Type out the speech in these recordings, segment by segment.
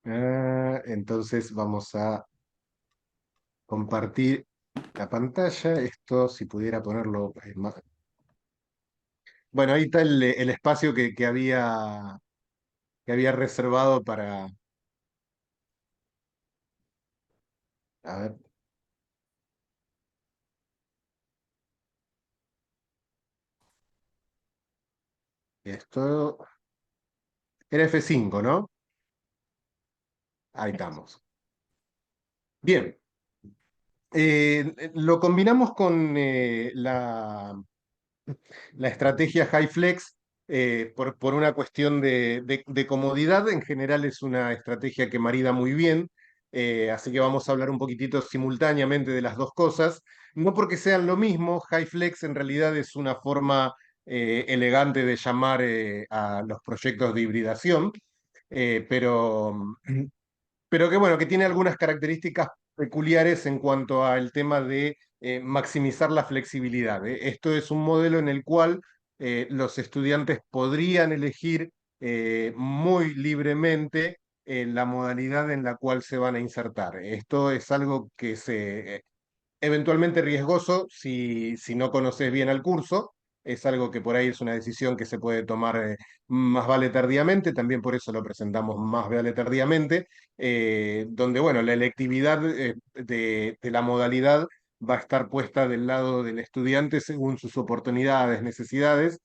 Entonces vamos a compartir la pantalla. Esto, si pudiera ponerlo más. Bueno, ahí está el espacio que había reservado para. A ver, esto. Era F5, ¿no? Ahí estamos. Bien. Lo combinamos con la estrategia High Flex por una cuestión de comodidad. En general es una estrategia que marida muy bien, así que vamos a hablar un poquitito simultáneamente de las dos cosas. No porque sean lo mismo, High Flex en realidad es una forma elegante de llamar a los proyectos de hibridación, pero que bueno, que tiene algunas características peculiares en cuanto al tema de maximizar la flexibilidad. Esto es un modelo en el cual los estudiantes podrían elegir muy libremente la modalidad en la cual se van a insertar. Esto es algo que es eventualmente riesgoso si no conoces bien el curso. Es algo que por ahí es una decisión que se puede tomar más vale tardíamente, también por eso lo presentamos más vale tardíamente, donde, bueno, la electividad de la modalidad va a estar puesta del lado del estudiante según sus oportunidades, necesidades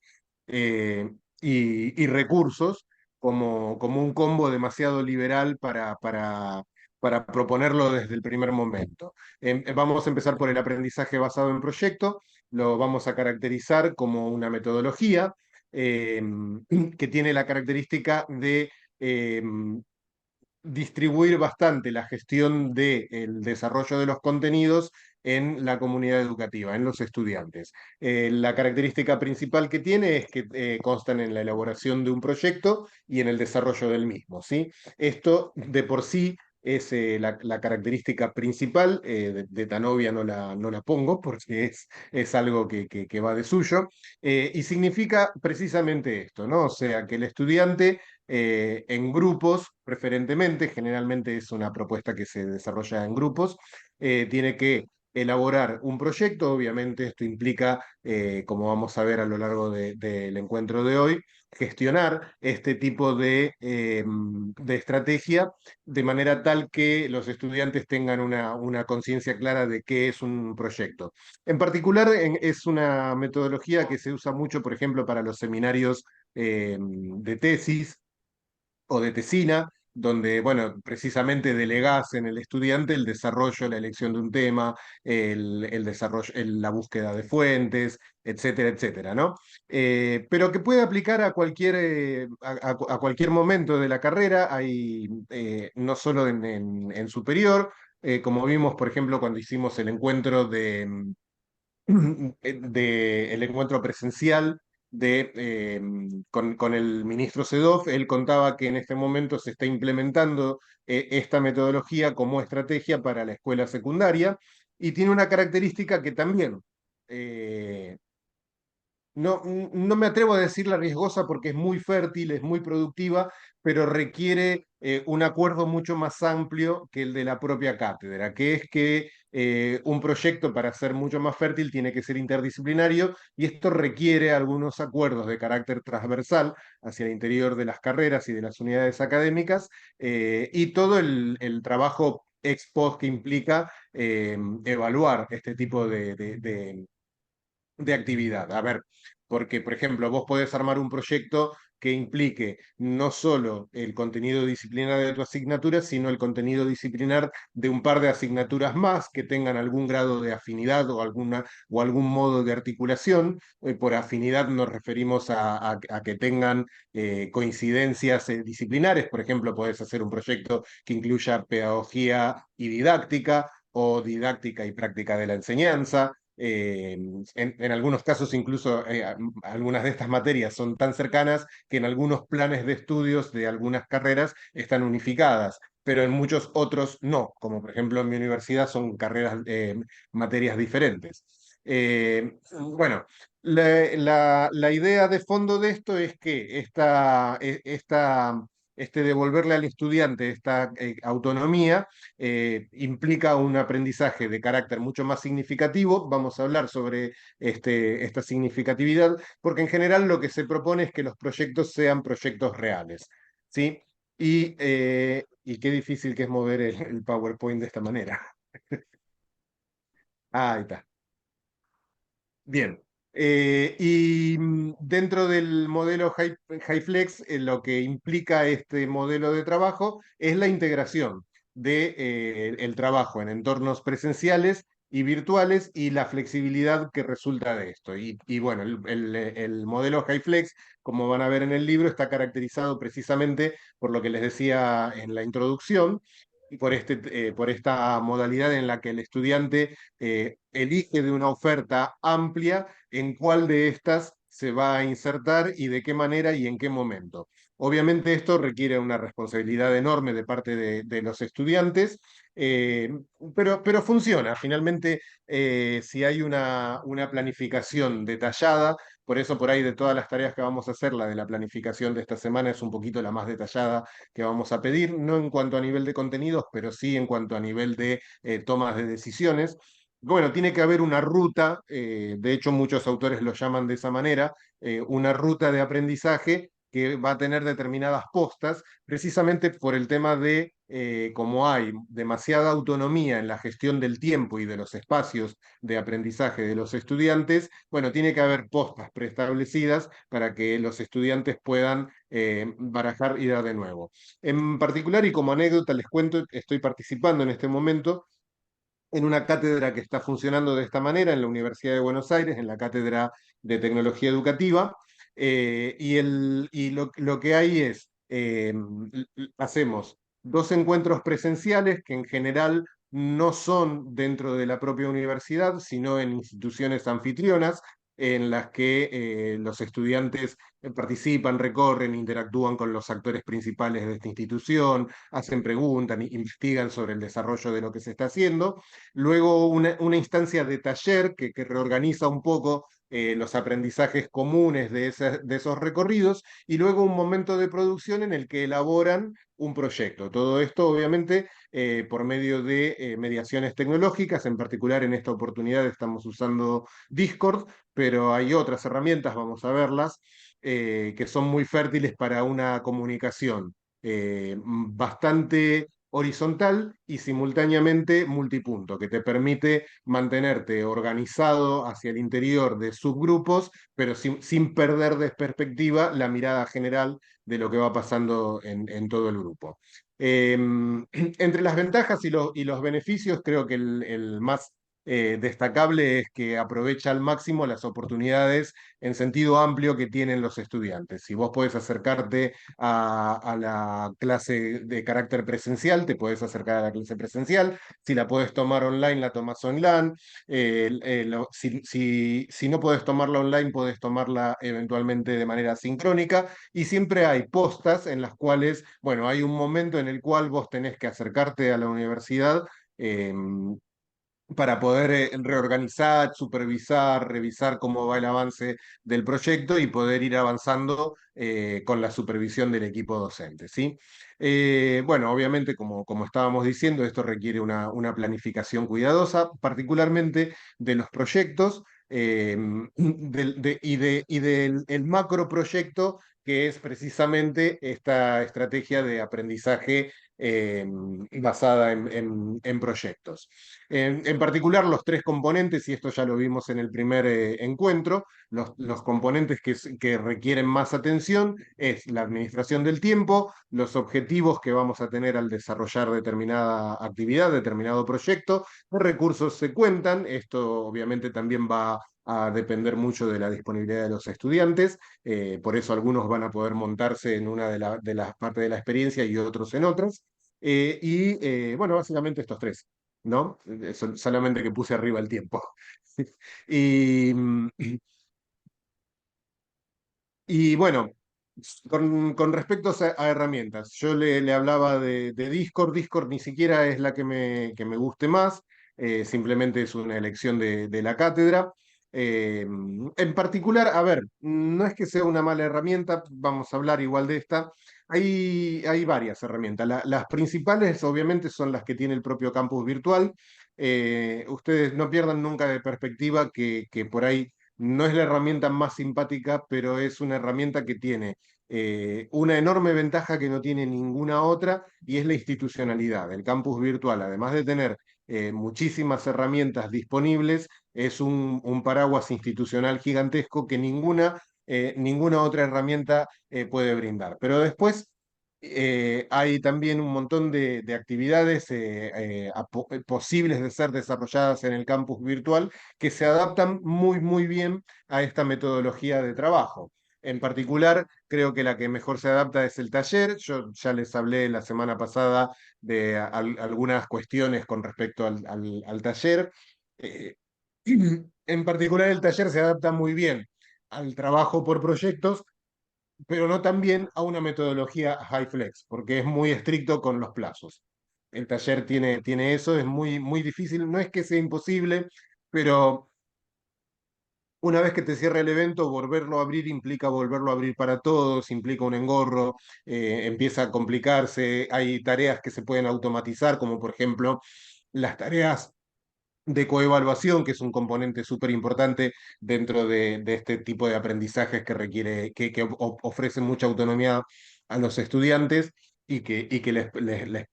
eh, y recursos, como un combo demasiado liberal para proponerlo desde el primer momento. Vamos a empezar por el aprendizaje basado en proyecto, lo vamos a caracterizar como una metodología eh, que tiene la característica de distribuir bastante la gestión del desarrollo de los contenidos en la comunidad educativa, en los estudiantes. La característica principal que tiene es que constan en la elaboración de un proyecto y en el desarrollo del mismo, ¿sí? Esto de por sí es la característica principal. De Tanovia no la pongo porque es algo que va de suyo, y significa precisamente esto, ¿no? O sea, que el estudiante en grupos, preferentemente, generalmente es una propuesta que se desarrolla en grupos, tiene que elaborar un proyecto. Obviamente esto implica, como vamos a ver a lo largo del encuentro de hoy, gestionar este tipo de estrategia de manera tal que los estudiantes tengan una conciencia clara de qué es un proyecto. En particular, es una metodología que se usa mucho, por ejemplo, para los seminarios de tesis o de tesina, donde, bueno, precisamente delegás en el estudiante el desarrollo, la elección de un tema, el desarrollo, la búsqueda de fuentes, etcétera, etcétera, ¿no? Pero que puede aplicar a cualquier momento de la carrera. Hay, no solo en superior, como vimos, por ejemplo, cuando hicimos el encuentro el encuentro presencial con el ministro Sedov. Él contaba que en este momento se está implementando esta metodología como estrategia para la escuela secundaria, y tiene una característica que también eh, no me atrevo a decirla riesgosa porque es muy fértil, es muy productiva, pero requiere un acuerdo mucho más amplio que el de la propia cátedra, que es que un proyecto, para ser mucho más fértil, tiene que ser interdisciplinario, y esto requiere algunos acuerdos de carácter transversal hacia el interior de las carreras y de las unidades académicas, y todo el trabajo ex post que implica evaluar este tipo de actividad. A ver, porque, por ejemplo, vos podés armar un proyecto que implique no solo el contenido disciplinar de tu asignatura, sino el contenido disciplinar de un par de asignaturas más que tengan algún grado de afinidad o algún modo de articulación. Por afinidad nos referimos a que tengan coincidencias disciplinares. Por ejemplo, podés hacer un proyecto que incluya pedagogía y didáctica, o didáctica y práctica de la enseñanza. En algunos casos incluso algunas de estas materias son tan cercanas que en algunos planes de estudios de algunas carreras están unificadas, pero en muchos otros no, como por ejemplo en mi universidad son materias diferentes. Bueno, la idea de fondo de esto es que esta devolverle al estudiante esta autonomía implica un aprendizaje de carácter mucho más significativo. Vamos a hablar sobre esta significatividad, porque en general lo que se propone es que los proyectos sean proyectos reales, ¿sí? Y qué difícil que es mover el PowerPoint de esta manera. Ah, ahí está. Bien. Dentro del modelo HyFlex, lo que implica este modelo de trabajo es la integración de, el trabajo en entornos presenciales y virtuales y la flexibilidad que resulta de esto. Bueno, el modelo HyFlex, como van a ver en el libro, está caracterizado precisamente por lo que les decía en la introducción, y por esta modalidad en la que el estudiante elige de una oferta amplia en cuál de estas se va a insertar y de qué manera y en qué momento. Obviamente esto requiere una responsabilidad enorme de parte de los estudiantes, eh, pero funciona. Finalmente, si hay una planificación detallada, por eso por ahí de todas las tareas que vamos a hacer, la de la planificación de esta semana es un poquito la más detallada que vamos a pedir, no en cuanto a nivel de contenidos, pero sí en cuanto a nivel de tomas de decisiones. Bueno, tiene que haber una ruta, de hecho muchos autores lo llaman de esa manera, una ruta de aprendizaje que va a tener determinadas postas, precisamente por el tema de como hay demasiada autonomía en la gestión del tiempo y de los espacios de aprendizaje de los estudiantes, bueno, tiene que haber postas preestablecidas para que los estudiantes puedan barajar y dar de nuevo. En particular, y como anécdota, les cuento, estoy participando en este momento en una cátedra que está funcionando de esta manera en la Universidad de Buenos Aires, en la Cátedra de Tecnología Educativa, lo que hay es, hacemos dos encuentros presenciales que en general no son dentro de la propia universidad, sino en instituciones anfitrionas, en las que los estudiantes participan, recorren, interactúan con los actores principales de esta institución, hacen preguntas, investigan sobre el desarrollo de lo que se está haciendo. Luego una instancia de taller que reorganiza un poco los aprendizajes comunes de esos recorridos y luego un momento de producción en el que elaboran un proyecto. Todo esto obviamente por medio de mediaciones tecnológicas, en particular en esta oportunidad estamos usando Discord, pero hay otras herramientas, vamos a verlas, que son muy fértiles para una comunicación bastante horizontal y simultáneamente multipunto, que te permite mantenerte organizado hacia el interior de subgrupos, pero sin perder de perspectiva la mirada general de lo que va pasando en todo el grupo. Entre las ventajas y los beneficios, creo que el más destacable es que aprovecha al máximo las oportunidades en sentido amplio que tienen los estudiantes. Si vos podés acercarte a la clase de carácter presencial, te puedes acercar a la clase presencial. Si la puedes tomar online, la tomas online. Si no puedes tomarla online, puedes tomarla eventualmente de manera sincrónica. Y siempre hay postas en las cuales, bueno, hay un momento en el cual vos tenés que acercarte a la universidad. Para poder reorganizar, supervisar, revisar cómo va el avance del proyecto y poder ir avanzando con la supervisión del equipo docente, ¿sí? Bueno, obviamente, como estábamos diciendo, esto requiere una planificación cuidadosa, particularmente de los proyectos y del el macro proyecto que es precisamente esta estrategia de aprendizaje basada en proyectos. En particular, los tres componentes, y esto ya lo vimos en el primer encuentro, los componentes que requieren más atención es la administración del tiempo, los objetivos que vamos a tener al desarrollar determinada actividad, determinado proyecto, qué recursos se cuentan, esto obviamente también va a depender mucho de la disponibilidad de los estudiantes, por eso algunos van a poder montarse en una de las partes de la experiencia y otros en otras. Bueno, básicamente estos tres. ¿No? Solamente que puse arriba el tiempo. Y, y bueno, con respecto a herramientas, yo le hablaba de Discord. Discord ni siquiera es la que me guste más, simplemente es una elección de la cátedra. En particular, a ver, no es que sea una mala herramienta, vamos a hablar igual de esta, Hay varias herramientas. Las principales, obviamente, son las que tiene el propio campus virtual. Ustedes no pierdan nunca de perspectiva que por ahí no es la herramienta más simpática, pero es una herramienta que tiene una enorme ventaja que no tiene ninguna otra, y es la institucionalidad. El campus virtual, además de tener muchísimas herramientas disponibles, es un paraguas institucional gigantesco que ninguna otra herramienta puede brindar. Pero después hay también un montón de actividades posibles de ser desarrolladas en el campus virtual que se adaptan muy bien a esta metodología de trabajo. En particular, creo que la que mejor se adapta es el taller. Yo ya les hablé la semana pasada de algunas cuestiones con respecto al taller. Eh, en particular, el taller se adapta muy bien al trabajo por proyectos, pero no también a una metodología high flex, porque es muy estricto con los plazos. El taller tiene eso, es muy difícil, no es que sea imposible, pero una vez que te cierra el evento, volverlo a abrir implica volverlo a abrir para todos, implica un engorro, empieza a complicarse, hay tareas que se pueden automatizar, como por ejemplo las tareas de coevaluación, que es un componente súper importante dentro de este tipo de aprendizajes que requiere, ofrecen mucha autonomía a los estudiantes y que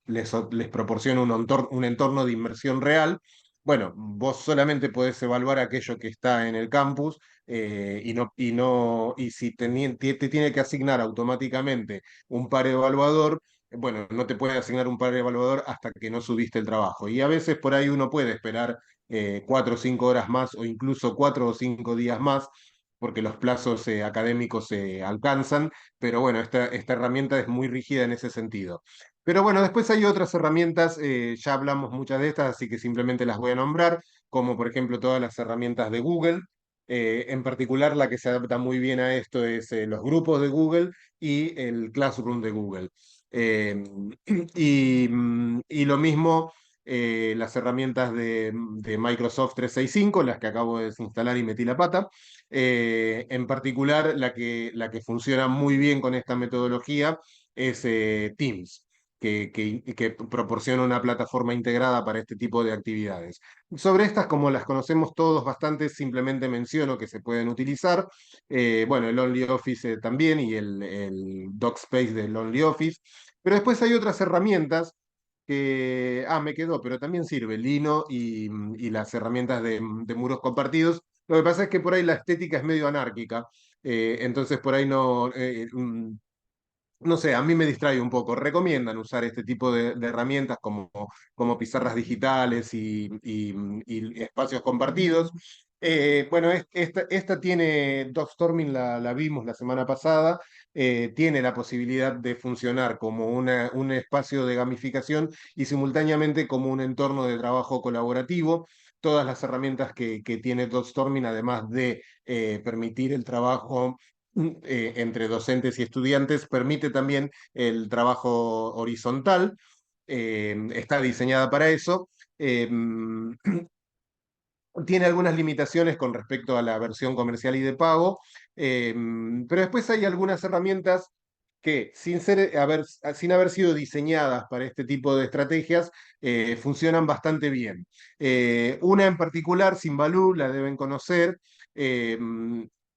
les proporciona un entorno de inmersión real. Bueno, vos solamente podés evaluar aquello que está en el campus, y si te tiene que asignar automáticamente un par evaluador, bueno, no te puede asignar un par evaluador hasta que no subiste el trabajo. Y a veces por ahí uno puede esperar 4 o 5 horas más, o incluso 4 o 5 días más, porque los plazos académicos se alcanzan, pero bueno, esta herramienta es muy rígida en ese sentido. Pero bueno, después hay otras herramientas, ya hablamos muchas de estas, así que simplemente las voy a nombrar, como por ejemplo todas las herramientas de Google. En particular, la que se adapta muy bien a esto es los grupos de Google y el Classroom de Google. Eh, y lo mismo las herramientas de Microsoft 365, las que acabo de desinstalar y metí la pata. En particular, la que funciona muy bien con esta metodología es Teams, que proporciona una plataforma integrada para este tipo de actividades. Sobre estas, como las conocemos todos bastante, simplemente menciono que se pueden utilizar. Bueno, el OnlyOffice también, y el DocSpace del OnlyOffice. Pero después hay otras herramientas me quedó, pero también sirve Lino y las herramientas de muros compartidos. Lo que pasa es que por ahí la estética es medio anárquica, entonces por ahí no sé, a mí me distrae un poco. Recomiendan usar este tipo de herramientas como pizarras digitales y espacios compartidos. Bueno, esta tiene Dogstorming, la vimos la semana pasada, tiene la posibilidad de funcionar como un espacio de gamificación y simultáneamente como un entorno de trabajo colaborativo. Todas las herramientas que tiene Dogstorming, además de permitir el trabajo entre docentes y estudiantes, permite también el trabajo horizontal, está diseñada para eso. Eh, Tiene algunas limitaciones con respecto a la versión comercial y de pago, eh, pero después hay algunas herramientas que, sin haber sido diseñadas para este tipo de estrategias, funcionan bastante bien. Una en particular, Simbaloo, la deben conocer. eh,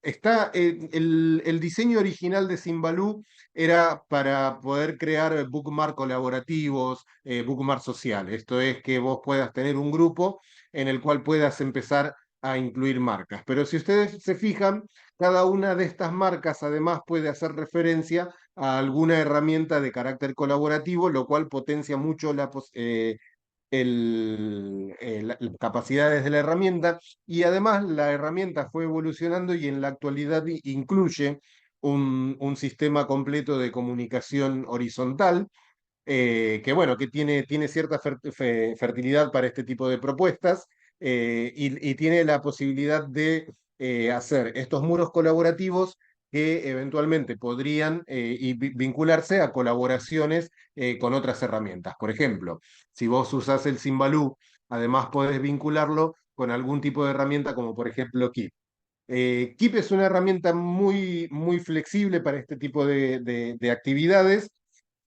el diseño original de Simbaloo era para poder crear bookmark colaborativos, bookmark social. Esto es que vos puedas tener un grupo en el cual puedas empezar a incluir marcas. Pero si ustedes se fijan, cada una de estas marcas además puede hacer referencia a alguna herramienta de carácter colaborativo, lo cual potencia mucho las capacidades de la herramienta, y además la herramienta fue evolucionando y en la actualidad incluye un sistema completo de comunicación horizontal, que bueno, que tiene cierta fertilidad para este tipo de propuestas, y tiene la posibilidad de hacer estos muros colaborativos que eventualmente podrían vincularse a colaboraciones con otras herramientas. Por ejemplo, si vos usás el Simbaloo, además podés vincularlo con algún tipo de herramienta como por ejemplo Keep. Keep es una herramienta muy flexible para este tipo de actividades.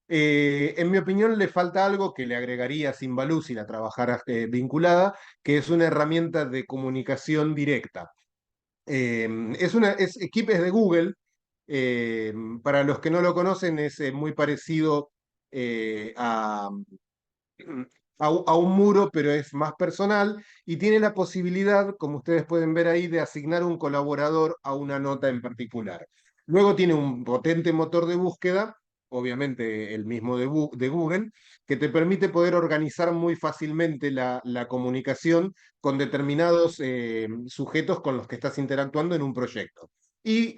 En mi opinión, le falta algo que le agregaría Symbaloo si la trabajara vinculada, que es una herramienta de comunicación directa. Keep es de Google. eh, para los que no lo conocen, es muy parecido a un muro, pero es más personal y tiene la posibilidad, como ustedes pueden ver ahí, de asignar un colaborador a una nota en particular. Luego tiene un potente motor de búsqueda, obviamente el mismo de Google, que te permite poder organizar muy fácilmente la comunicación con determinados sujetos con los que estás interactuando en un proyecto. Y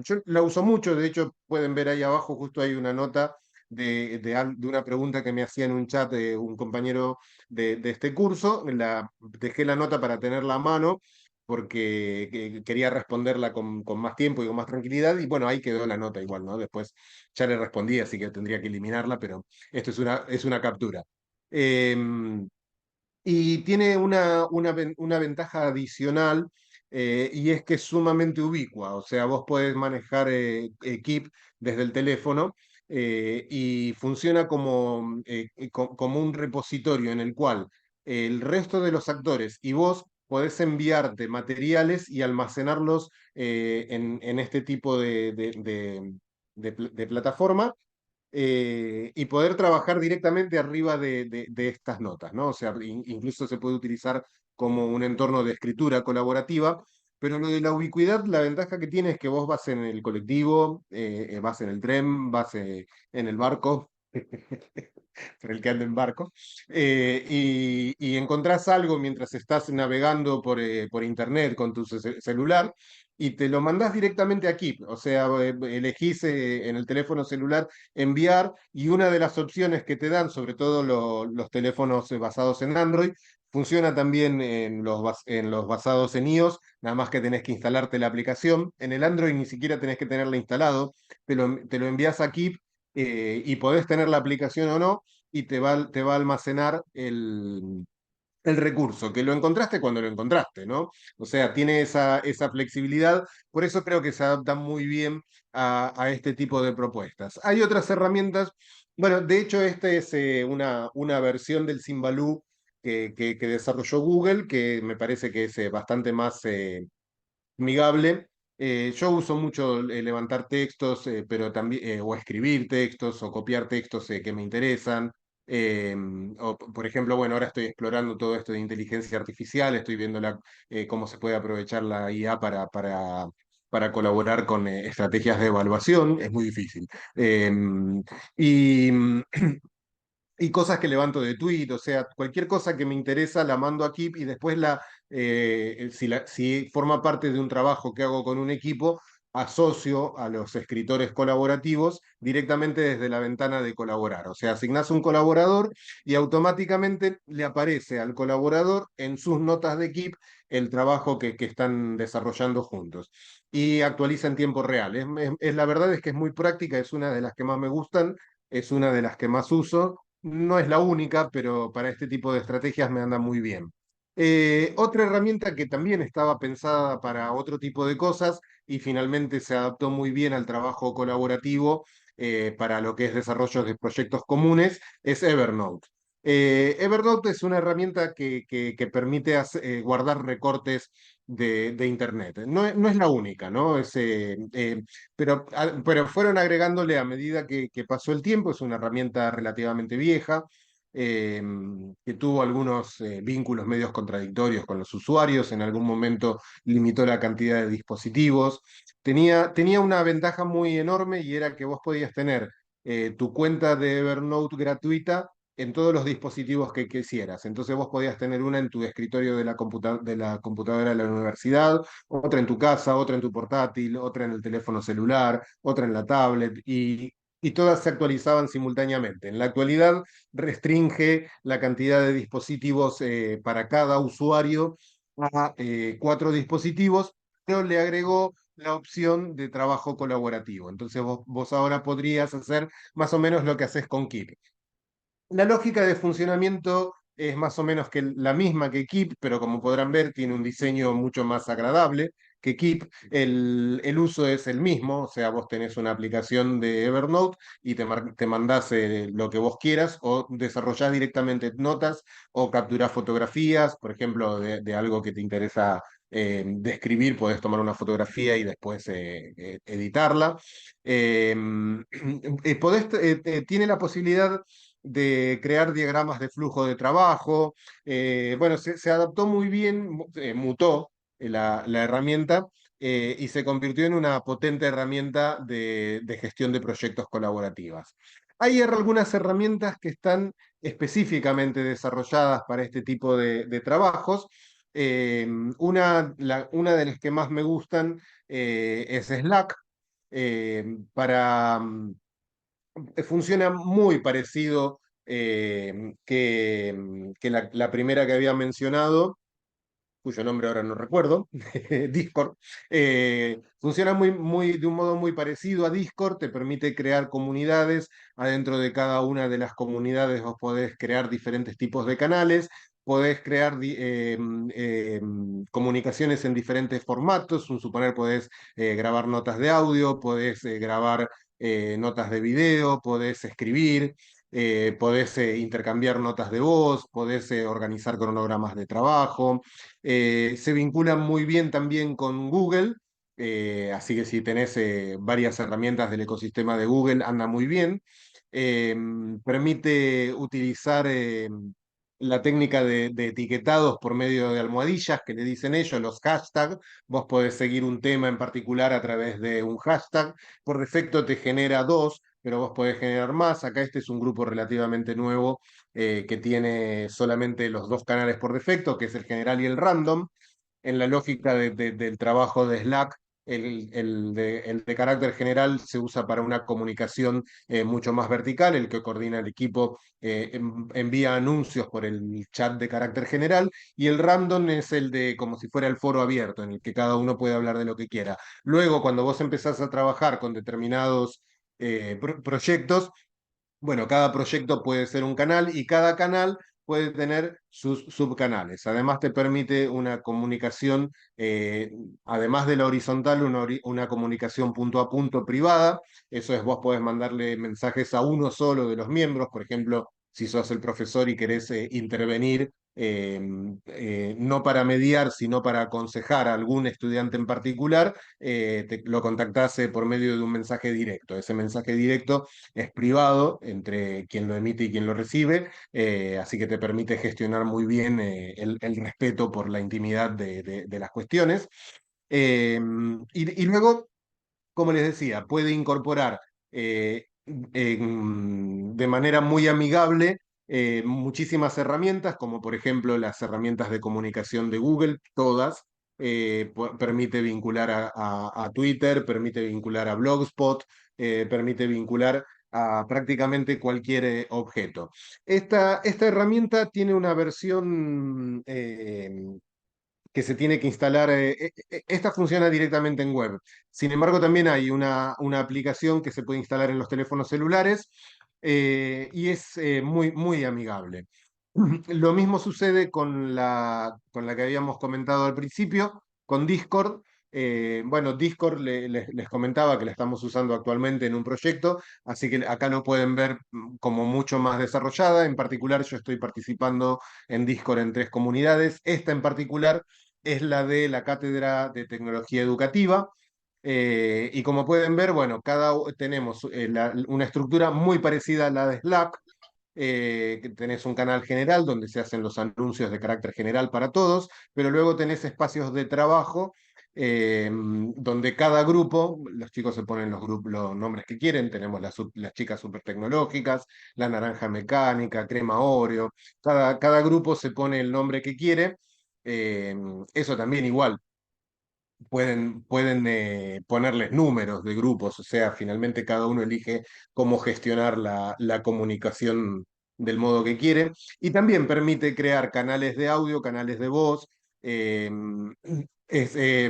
yo la uso mucho, de hecho pueden ver ahí abajo, justo hay una nota de una pregunta que me hacía en un chat de un compañero de este curso. Dejé la nota para tenerla a mano porque quería responderla con más tiempo y con más tranquilidad, y bueno, ahí quedó la nota igual, ¿no? Después ya le respondí, así que tendría que eliminarla, pero esto es una captura. Y tiene una ventaja adicional, y es que es sumamente ubicua. O sea, vos podés manejar Keep desde el teléfono, y funciona como un repositorio en el cual el resto de los actores y vos podés enviarte materiales y almacenarlos en este tipo de plataforma, y poder trabajar directamente arriba de estas notas, ¿no? O sea, incluso se puede utilizar como un entorno de escritura colaborativa, pero lo de la ubicuidad, la ventaja que tiene es que vos vas en el colectivo, vas en el tren, vas en el barco, para el que anda en barco, y encontrás algo mientras estás navegando por internet con tu celular, y te lo mandás directamente aquí. O sea, elegís en el teléfono celular enviar, y una de las opciones que te dan, sobre todo los teléfonos basados en Android, funciona también en los basados en iOS, nada más que tenés que instalarte la aplicación. En el Android ni siquiera tenés que tenerla instalado, te lo envías aquí, y podés tener la aplicación o no, y te va a almacenar el recurso, que lo encontraste cuando lo encontraste, ¿no? O sea, tiene esa flexibilidad, por eso creo que se adapta muy bien a este tipo de propuestas. Hay otras herramientas, bueno, de hecho, esta es una versión del Symbaloo que desarrolló Google, que me parece que es bastante más amigable. Yo uso mucho levantar textos, pero también, o escribir textos, o copiar textos que me interesan. Eh, por ejemplo, bueno, ahora estoy explorando todo esto de inteligencia artificial, estoy viendo cómo se puede aprovechar la IA para colaborar con estrategias de evaluación. Es muy difícil. Y, y cosas que levanto de tweet, o sea, cualquier cosa que me interesa la mando a Keep, y después si forma parte de un trabajo que hago con un equipo, asocio a los escritores colaborativos directamente desde la ventana de colaborar. O sea, asignás un colaborador y automáticamente le aparece al colaborador en sus notas de Keep el trabajo que están desarrollando juntos. Y actualiza en tiempo real. La verdad es que es muy práctica, es una de las que más me gustan, es una de las que más uso. No es la única, pero para este tipo de estrategias me anda muy bien. Otra herramienta que también estaba pensada para otro tipo de cosas y finalmente se adaptó muy bien al trabajo colaborativo, para lo que es desarrollo de proyectos comunes, es Evernote. Evernote es una herramienta que permite guardar recortes de Internet. No es la única, ¿no? Pero fueron agregándole a medida que pasó el tiempo. Es una herramienta relativamente vieja, eh, que tuvo algunos vínculos medios contradictorios con los usuarios. En algún momento limitó la cantidad de dispositivos. Tenía una ventaja muy enorme, y era que vos podías tener tu cuenta de Evernote gratuita en todos los dispositivos que quisieras. Entonces vos podías tener una en tu escritorio de la computadora de la universidad, otra en tu casa, otra en tu portátil, otra en el teléfono celular, otra en la tablet, y todas se actualizaban simultáneamente. En la actualidad restringe la cantidad de dispositivos para cada usuario a 4 dispositivos, pero le agregó la opción de trabajo colaborativo. Entonces vos ahora podrías hacer más o menos lo que haces con Keep. La lógica de funcionamiento es más o menos que la misma que Keep, pero como podrán ver, tiene un diseño mucho más agradable que Keep, el uso es el mismo, o sea, vos tenés una aplicación de Evernote y te mandás lo que vos quieras o desarrollás directamente notas o capturás fotografías, por ejemplo, de algo que te interesa describir, podés tomar una fotografía y después editarla. Eh, tiene la posibilidad de crear diagramas de flujo de trabajo. Bueno, se adaptó muy bien, mutó la herramienta y se convirtió en una potente herramienta de gestión de proyectos colaborativas. Hay algunas herramientas que están específicamente desarrolladas para este tipo de trabajos. Una de las que más me gustan es Slack. Para funciona muy parecido que la primera que había mencionado, cuyo nombre ahora no recuerdo, Discord. Funciona de un modo muy parecido a Discord, te permite crear comunidades. Adentro de cada una de las comunidades vos podés crear diferentes tipos de canales, podés crear comunicaciones en diferentes formatos. Suponer, podés grabar notas de audio, podés grabar notas de video, podés escribir. Podés intercambiar notas de voz, podés organizar cronogramas de trabajo. Se vinculan muy bien también con Google, así que si tenés varias herramientas del ecosistema de Google, anda muy bien. Eh, Permite utilizar la técnica de etiquetados por medio de almohadillas que le dicen ellos, los hashtags. Vos podés seguir un tema en particular a través de un hashtag. Por defecto te genera dos, pero vos podés generar más. Acá este es un grupo relativamente nuevo que tiene solamente los dos canales por defecto, que es el general y el random. En la lógica del trabajo de Slack, el de carácter general se usa para una comunicación mucho más vertical. El que coordina el equipo envía anuncios por el chat de carácter general, y el random es el de como si fuera el foro abierto, en el que cada uno puede hablar de lo que quiera. Luego, cuando vos empezás a trabajar con determinados proyectos, bueno, cada proyecto puede ser un canal y cada canal puede tener sus subcanales. Además te permite una comunicación, además de la horizontal, una comunicación punto a punto privada. Eso es, vos podés mandarle mensajes a uno solo de los miembros. Por ejemplo, si sos el profesor y querés intervenir, no para mediar, sino para aconsejar a algún estudiante en particular, lo contactás por medio de un mensaje directo. Ese mensaje directo es privado entre quien lo emite y quien lo recibe, así que te permite gestionar muy bien el respeto por la intimidad de las cuestiones. Y luego, como les decía, puede incorporar de manera muy amigable muchísimas herramientas, como por ejemplo las herramientas de comunicación de Google, todas. Permite vincular a Twitter, permite vincular a Blogspot, permite vincular a prácticamente cualquier objeto. Esta herramienta tiene una versión que se tiene que instalar. Esta funciona directamente en web. Sin embargo, también hay una aplicación que se puede instalar en los teléfonos celulares y es muy amigable. Lo mismo sucede con la que habíamos comentado al principio, con Discord. Bueno, Discord les comentaba que la estamos usando actualmente en un proyecto, así que acá lo pueden ver como mucho más desarrollada. En particular, yo estoy participando en Discord en tres comunidades. Esta en particular es la de la Cátedra de Tecnología Educativa. Y como pueden ver, bueno, tenemos una estructura muy parecida a la de Slack. Que tenés un canal general donde se hacen los anuncios de carácter general para todos, pero luego tenés espacios de trabajo donde cada grupo, los chicos se ponen los nombres que quieren. Tenemos las chicas super tecnológicas, la naranja mecánica, crema Oreo. Cada grupo se pone el nombre que quiere. Eh, Eso también igual pueden ponerles números de grupos, o sea, finalmente cada uno elige cómo gestionar la comunicación del modo que quiere, y también permite crear canales de audio, canales de voz. eh, es, eh,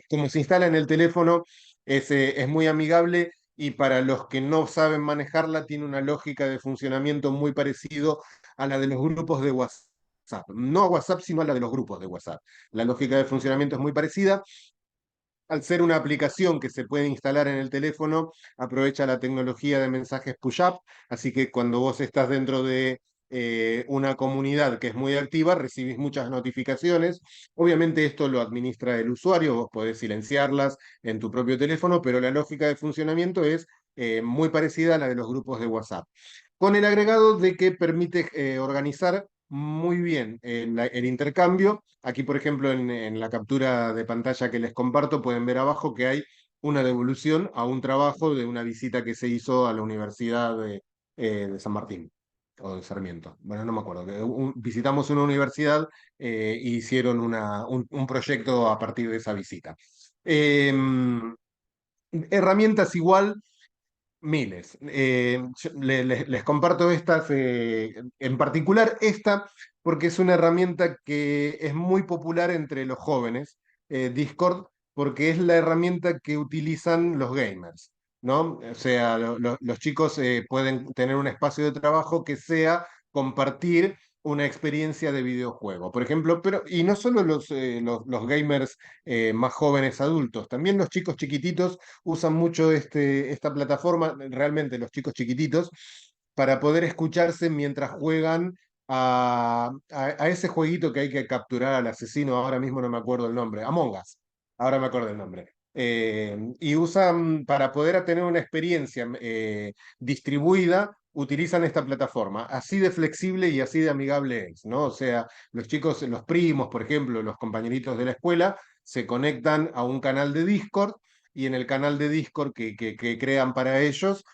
Como se instala en el teléfono, es muy amigable, y para los que no saben manejarla, tiene una lógica de funcionamiento muy parecido a la de los grupos de WhatsApp. No a WhatsApp, sino a la de los grupos de WhatsApp. La lógica de funcionamiento es muy parecida. al ser una aplicación que se puede instalar en el teléfono, aprovecha la tecnología de mensajes push-up, así que cuando vos estás dentro de una comunidad que es muy activa, recibís muchas notificaciones. Obviamente esto lo administra el usuario, vos podés silenciarlas en tu propio teléfono, pero la lógica de funcionamiento es muy parecida a la de los grupos de WhatsApp, con el agregado de que permite organizar muy bien el intercambio. Aquí, por ejemplo, en la captura de pantalla que les comparto, pueden ver abajo que hay una devolución a un trabajo de una visita que se hizo a la Universidad de San Martín o de Sarmiento. Bueno, no me acuerdo. Visitamos una universidad e hicieron un proyecto a partir de esa visita. Herramientas igual, miles. Les comparto estas, en particular esta, porque es una herramienta que es muy popular entre los jóvenes, Discord, porque es la herramienta que utilizan los gamers, ¿no? O sea, los chicos pueden tener un espacio de trabajo que sea compartir una experiencia de videojuego, por ejemplo, pero, y no solo los gamers más jóvenes adultos, también los chicos chiquititos usan mucho esta plataforma, realmente los chicos chiquititos, para poder escucharse mientras juegan a ese jueguito que hay que capturar al asesino, ahora mismo no me acuerdo el nombre, Among Us, ahora me acuerdo el nombre. Y usan, para poder tener una experiencia distribuida, utilizan esta plataforma. Así de flexible y así de amigable es, ¿no? O sea, los chicos, los primos, por ejemplo, los compañeritos de la escuela, se conectan a un canal de Discord y en el canal de Discord que crean para ellos,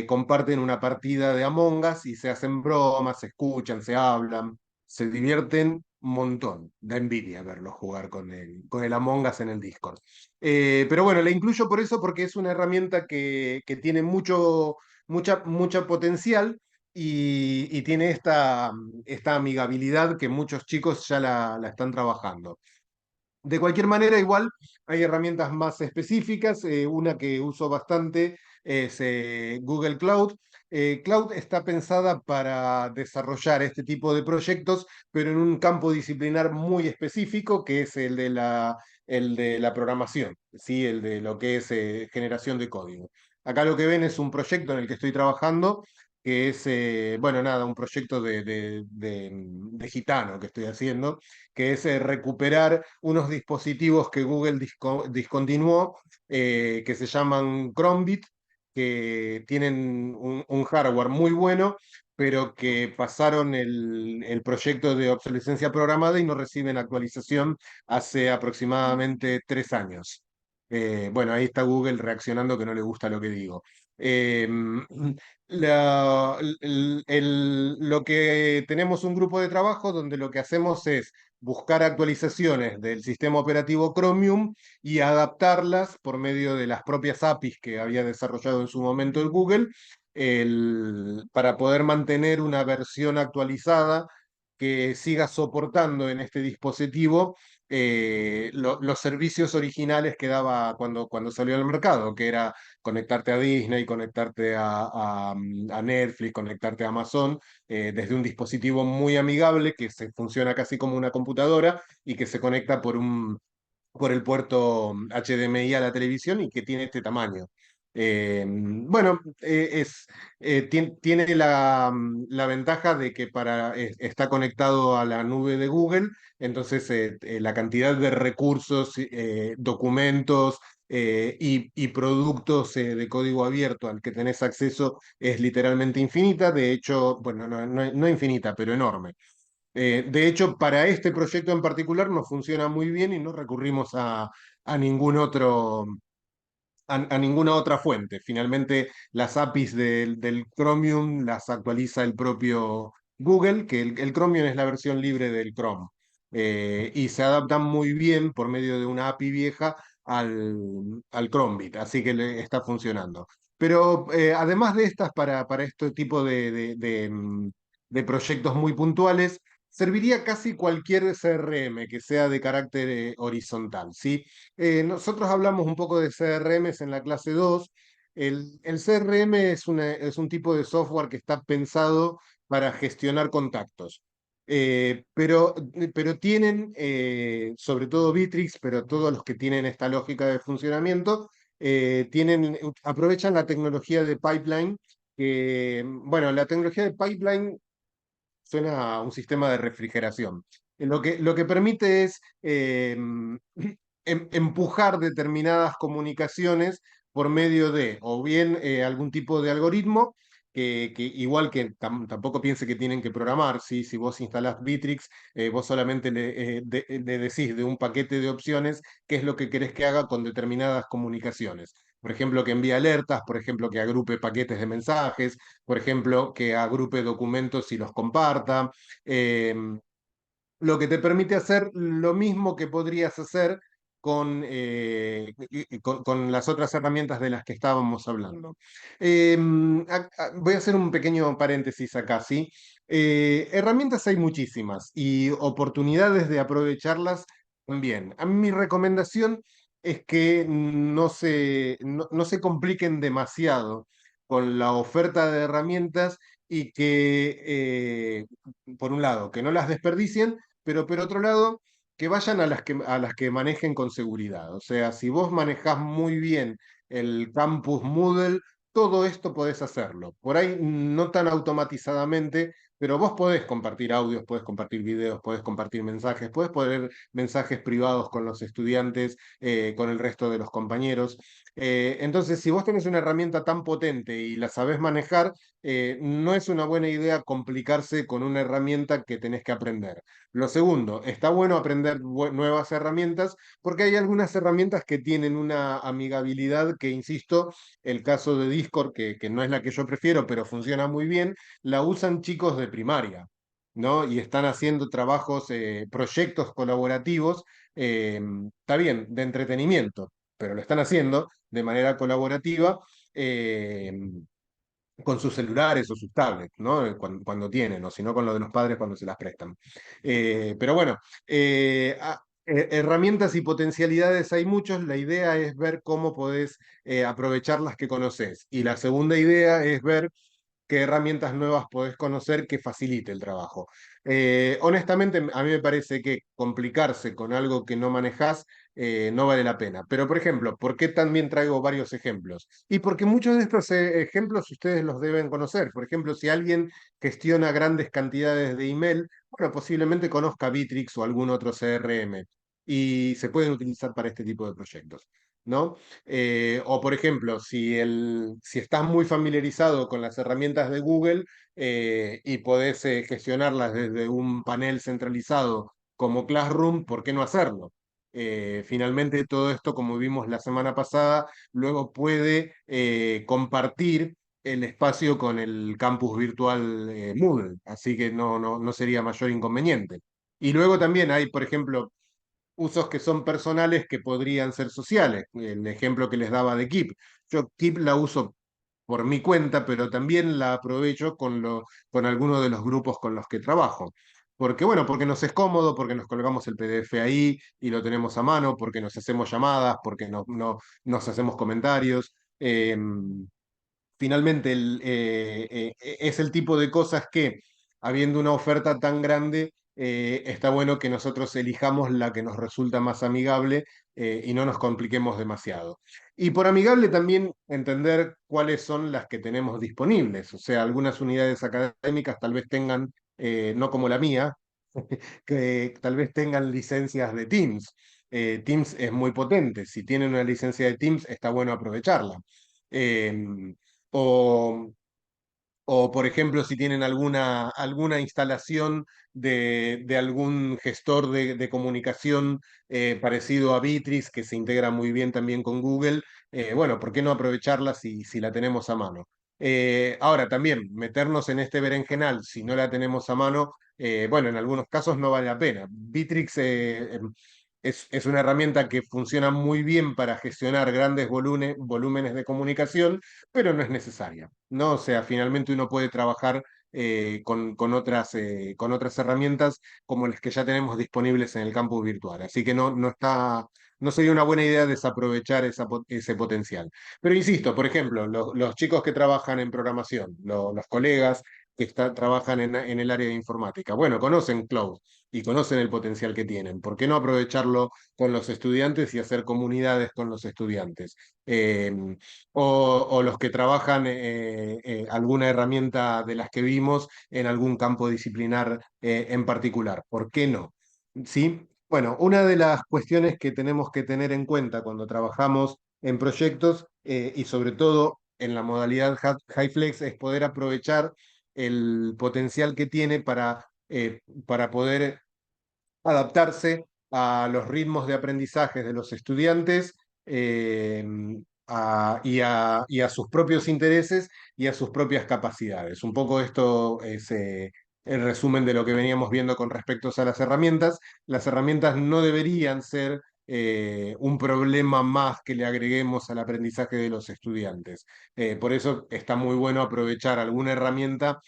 comparten una partida de Among Us y se hacen bromas, se escuchan, se hablan, se divierten un montón. Da envidia verlos jugar con el Among Us en el Discord. Pero bueno, la incluyo por eso, porque es una herramienta que tiene mucha potencial y tiene esta amigabilidad que muchos chicos ya la están trabajando. De cualquier manera, igual hay herramientas más específicas. Una que uso bastante es Google Cloud. Cloud está pensada para desarrollar este tipo de proyectos, pero en un campo disciplinar muy específico, que es el de la programación, ¿sí? El de lo que es generación de código. Acá lo que ven es un proyecto en el que estoy trabajando, que es, bueno, nada, un proyecto de gitano que estoy haciendo, que es recuperar unos dispositivos que Google discontinuó, que se llaman Chromebit, que tienen un hardware muy bueno, pero que pasaron el proyecto de obsolescencia programada y no reciben actualización hace aproximadamente 3 años. Bueno, ahí está Google reaccionando que no le gusta lo que digo. Eh, lo que tenemos un grupo de trabajo donde lo que hacemos es buscar actualizaciones del sistema operativo Chromium y adaptarlas por medio de las propias APIs que había desarrollado en su momento el Google, para poder mantener una versión actualizada que siga soportando en este dispositivo los servicios originales que daba cuando salió al mercado, que era conectarte a Disney, conectarte a Netflix, conectarte a Amazon, desde un dispositivo muy amigable que funciona casi como una computadora y que se conecta por el puerto HDMI a la televisión y que tiene este tamaño. Bueno, tiene la ventaja de que está conectado a la nube de Google, entonces la cantidad de recursos, documentos y productos de código abierto al que tenés acceso es literalmente infinita. De hecho, bueno, no infinita, pero enorme. De hecho, para este proyecto en particular nos funciona muy bien y no recurrimos a ningún otro, a ninguna otra fuente. Finalmente, las APIs del Chromium las actualiza el propio Google, que el Chromium es la versión libre del Chrome. Y se adaptan muy bien por medio de una API vieja al Chromebit, así que está funcionando. Pero además de estas, para este tipo de proyectos muy puntuales, serviría casi cualquier CRM que sea de carácter horizontal, ¿sí? Nosotros hablamos un poco de CRMs en la clase 2. El CRM es un tipo de software que está pensado para gestionar contactos. pero tienen, sobre todo Bitrix, pero todos los que tienen esta lógica de funcionamiento, aprovechan la tecnología de pipeline, que, bueno, la tecnología de pipeline suena a un sistema de refrigeración. Lo que permite es empujar determinadas comunicaciones por medio de o bien algún tipo de algoritmo, que igual que tampoco piense que tienen que programar, ¿sí? Si vos instalás Bitrix, vos solamente le decís de un paquete de opciones qué es lo que querés que haga con determinadas comunicaciones. Por ejemplo, que envíe alertas, por ejemplo, que agrupe paquetes de mensajes, por ejemplo, que agrupe documentos y los comparta, eh, lo que te permite hacer lo mismo que podrías hacer con las otras herramientas de las que estábamos hablando. Eh, Voy a hacer un pequeño paréntesis acá, ¿sí? Herramientas hay muchísimas y oportunidades de aprovecharlas también. A mí mi recomendación es que no se compliquen demasiado con la oferta de herramientas y por un lado, que no las desperdicien, pero por otro lado, que vayan a las que manejen con seguridad. O sea, si vos manejás muy bien el campus Moodle, todo esto podés hacerlo. Por ahí no tan automatizadamente, pero vos podés compartir audios, podés compartir videos, podés compartir mensajes, podés poner mensajes privados con los estudiantes, con el resto de los compañeros. Entonces, si vos tenés una herramienta tan potente y la sabés manejar, no es una buena idea complicarse con una herramienta que tenés que aprender. Lo segundo, está bueno aprender nuevas herramientas porque hay algunas herramientas que tienen una amigabilidad que, insisto, el caso de Discord, que no es la que yo prefiero, pero funciona muy bien, la usan chicos de primaria, ¿no? Y están haciendo trabajos, proyectos colaborativos, está bien, de entretenimiento, pero lo están haciendo de manera colaborativa. eh, con sus celulares o sus tablets, ¿no? Cuando tienen, o si no con lo de los padres cuando se las prestan. Pero bueno, herramientas y potencialidades hay muchos, la idea es ver cómo podés aprovechar las que conoces. Y la segunda idea es ver qué herramientas nuevas podés conocer que facilite el trabajo. Honestamente, a mí me parece que complicarse con algo que no manejás no vale la pena. Pero, por ejemplo, ¿por qué también traigo varios ejemplos? Y porque muchos de estos ejemplos ustedes los deben conocer. Por ejemplo, si alguien gestiona grandes cantidades de email, bueno, posiblemente conozca Bitrix o algún otro CRM y se pueden utilizar para este tipo de proyectos, ¿no? O por ejemplo, si estás muy familiarizado con las herramientas de Google y podés gestionarlas desde un panel centralizado como Classroom, ¿por qué no hacerlo? Finalmente todo esto, como vimos la semana pasada, luego puede compartir el espacio con el campus virtual Moodle, así que no sería mayor inconveniente. Y luego también hay, por ejemplo, usos que son personales que podrían ser sociales. El ejemplo que les daba de Keep. Yo Keep la uso por mi cuenta, pero también la aprovecho con algunos de los grupos con los que trabajo. Porque, bueno, porque nos es cómodo, porque nos colgamos el PDF ahí y lo tenemos a mano, porque nos hacemos llamadas, porque nos hacemos comentarios. Finalmente es el tipo de cosas que, habiendo una oferta tan grande, está bueno que nosotros elijamos la que nos resulta más amigable y no nos compliquemos demasiado. Y por amigable también entender cuáles son las que tenemos disponibles. O sea, algunas unidades académicas tal vez tengan, no como la mía, que tal vez tengan licencias de Teams. Teams es muy potente. Si tienen una licencia de Teams, está bueno aprovecharla. Eh, o, o, por ejemplo, si tienen alguna instalación de algún gestor de comunicación parecido a Bitris, que se integra muy bien también con Google, bueno, ¿por qué no aprovecharla si la tenemos a mano? Ahora, también, meternos en este berenjenal, si no la tenemos a mano, bueno, en algunos casos no vale la pena. Bitrix es una herramienta que funciona muy bien para gestionar grandes volúmenes de comunicación, pero no es necesaria, ¿no? O sea, finalmente uno puede trabajar con otras herramientas como las que ya tenemos disponibles en el campus virtual. Así que no sería una buena idea desaprovechar ese potencial. Pero insisto, por ejemplo, los chicos que trabajan en programación, los colegas trabajan en el área de informática. Bueno, conocen cloud y conocen el potencial que tienen. ¿Por qué no aprovecharlo con los estudiantes y hacer comunidades con los estudiantes? Eh, o los que trabajan alguna herramienta de las que vimos en algún campo disciplinar en particular. ¿Por qué no? ¿Sí? Bueno, una de las cuestiones que tenemos que tener en cuenta cuando trabajamos en proyectos y sobre todo en la modalidad HighFlex es poder aprovechar el potencial que tiene para poder adaptarse a los ritmos de aprendizaje de los estudiantes eh, y a sus propios intereses y a sus propias capacidades. Un poco esto es el resumen de lo que veníamos viendo con respecto a las herramientas. Las herramientas no deberían ser un problema más que le agreguemos al aprendizaje de los estudiantes. Por eso está muy bueno aprovechar alguna herramienta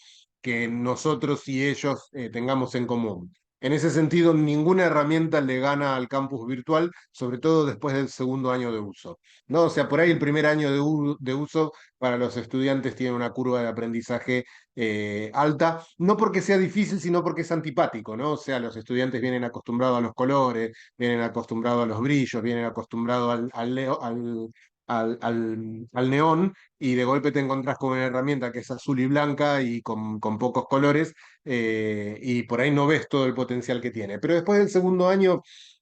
que nosotros y ellos tengamos en común. En ese sentido, ninguna herramienta le gana al campus virtual, sobre todo después del segundo año de uso. ¿No? O sea, por ahí el primer año de uso para los estudiantes tiene una curva de aprendizaje alta, no porque sea difícil, sino porque es antipático, ¿no? O sea, los estudiantes vienen acostumbrados a los colores, vienen acostumbrados a los brillos, vienen acostumbrados al neón, y de golpe te encontrás con una herramienta que es azul y blanca y con pocos colores y por ahí no ves todo el potencial que tiene. Pero después del segundo año,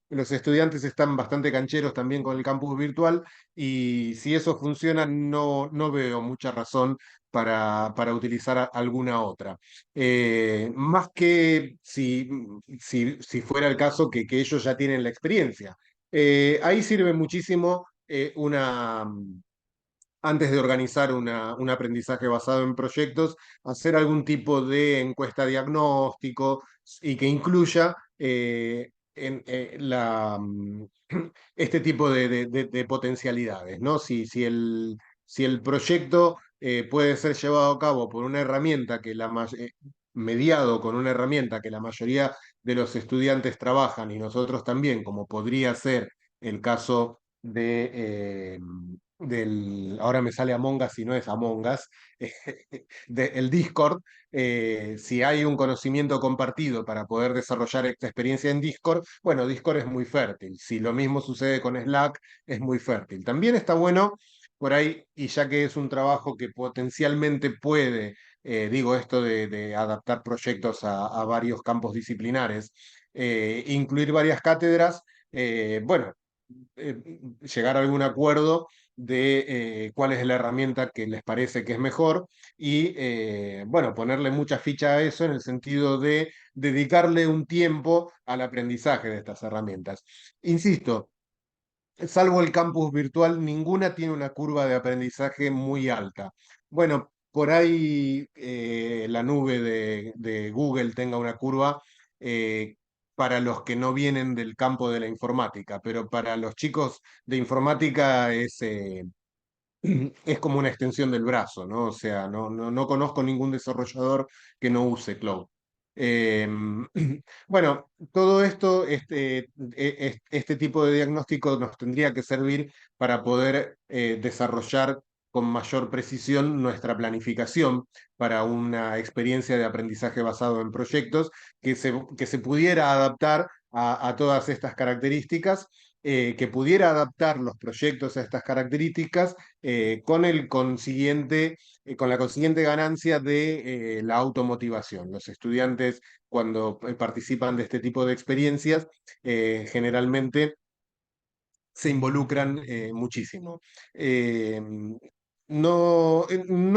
los estudiantes están bastante cancheros también con el campus virtual y si eso funciona, no veo mucha razón para utilizar alguna otra. Más que si fuera el caso que ellos ya tienen la experiencia. Ahí sirve muchísimo antes de organizar un aprendizaje basado en proyectos, hacer algún tipo de encuesta diagnóstico y que incluya este tipo de potencialidades, ¿no? Si el proyecto puede ser llevado a cabo por una herramienta mediado con una herramienta que la mayoría de los estudiantes trabajan y nosotros también, como podría ser el caso ahora me sale Among Us y no es Among Us, el Discord, si hay un conocimiento compartido para poder desarrollar esta experiencia en Discord, bueno, Discord es muy fértil. Si lo mismo sucede con Slack, es muy fértil. También está bueno por ahí, y ya que es un trabajo que potencialmente puede, digo esto de adaptar proyectos a varios campos disciplinares, incluir varias cátedras, bueno, llegar a algún acuerdo de cuál es la herramienta que les parece que es mejor y, bueno, ponerle mucha ficha a eso en el sentido de dedicarle un tiempo al aprendizaje de estas herramientas. Insisto, salvo el campus virtual, ninguna tiene una curva de aprendizaje muy alta. Bueno, por ahí la nube de Google tenga una curva eh, para los que no vienen del campo de la informática, pero para los chicos de informática es como una extensión del brazo, ¿no? O sea, no conozco ningún desarrollador que no use cloud. Eh, bueno, todo esto, este tipo de diagnóstico nos tendría que servir para poder desarrollar con mayor precisión nuestra planificación para una experiencia de aprendizaje basado en proyectos que se pudiera adaptar a todas estas características, que pudiera adaptar los proyectos a estas características con la consiguiente ganancia de la automotivación. Los estudiantes, cuando participan de este tipo de experiencias, generalmente se involucran muchísimo. Eh, no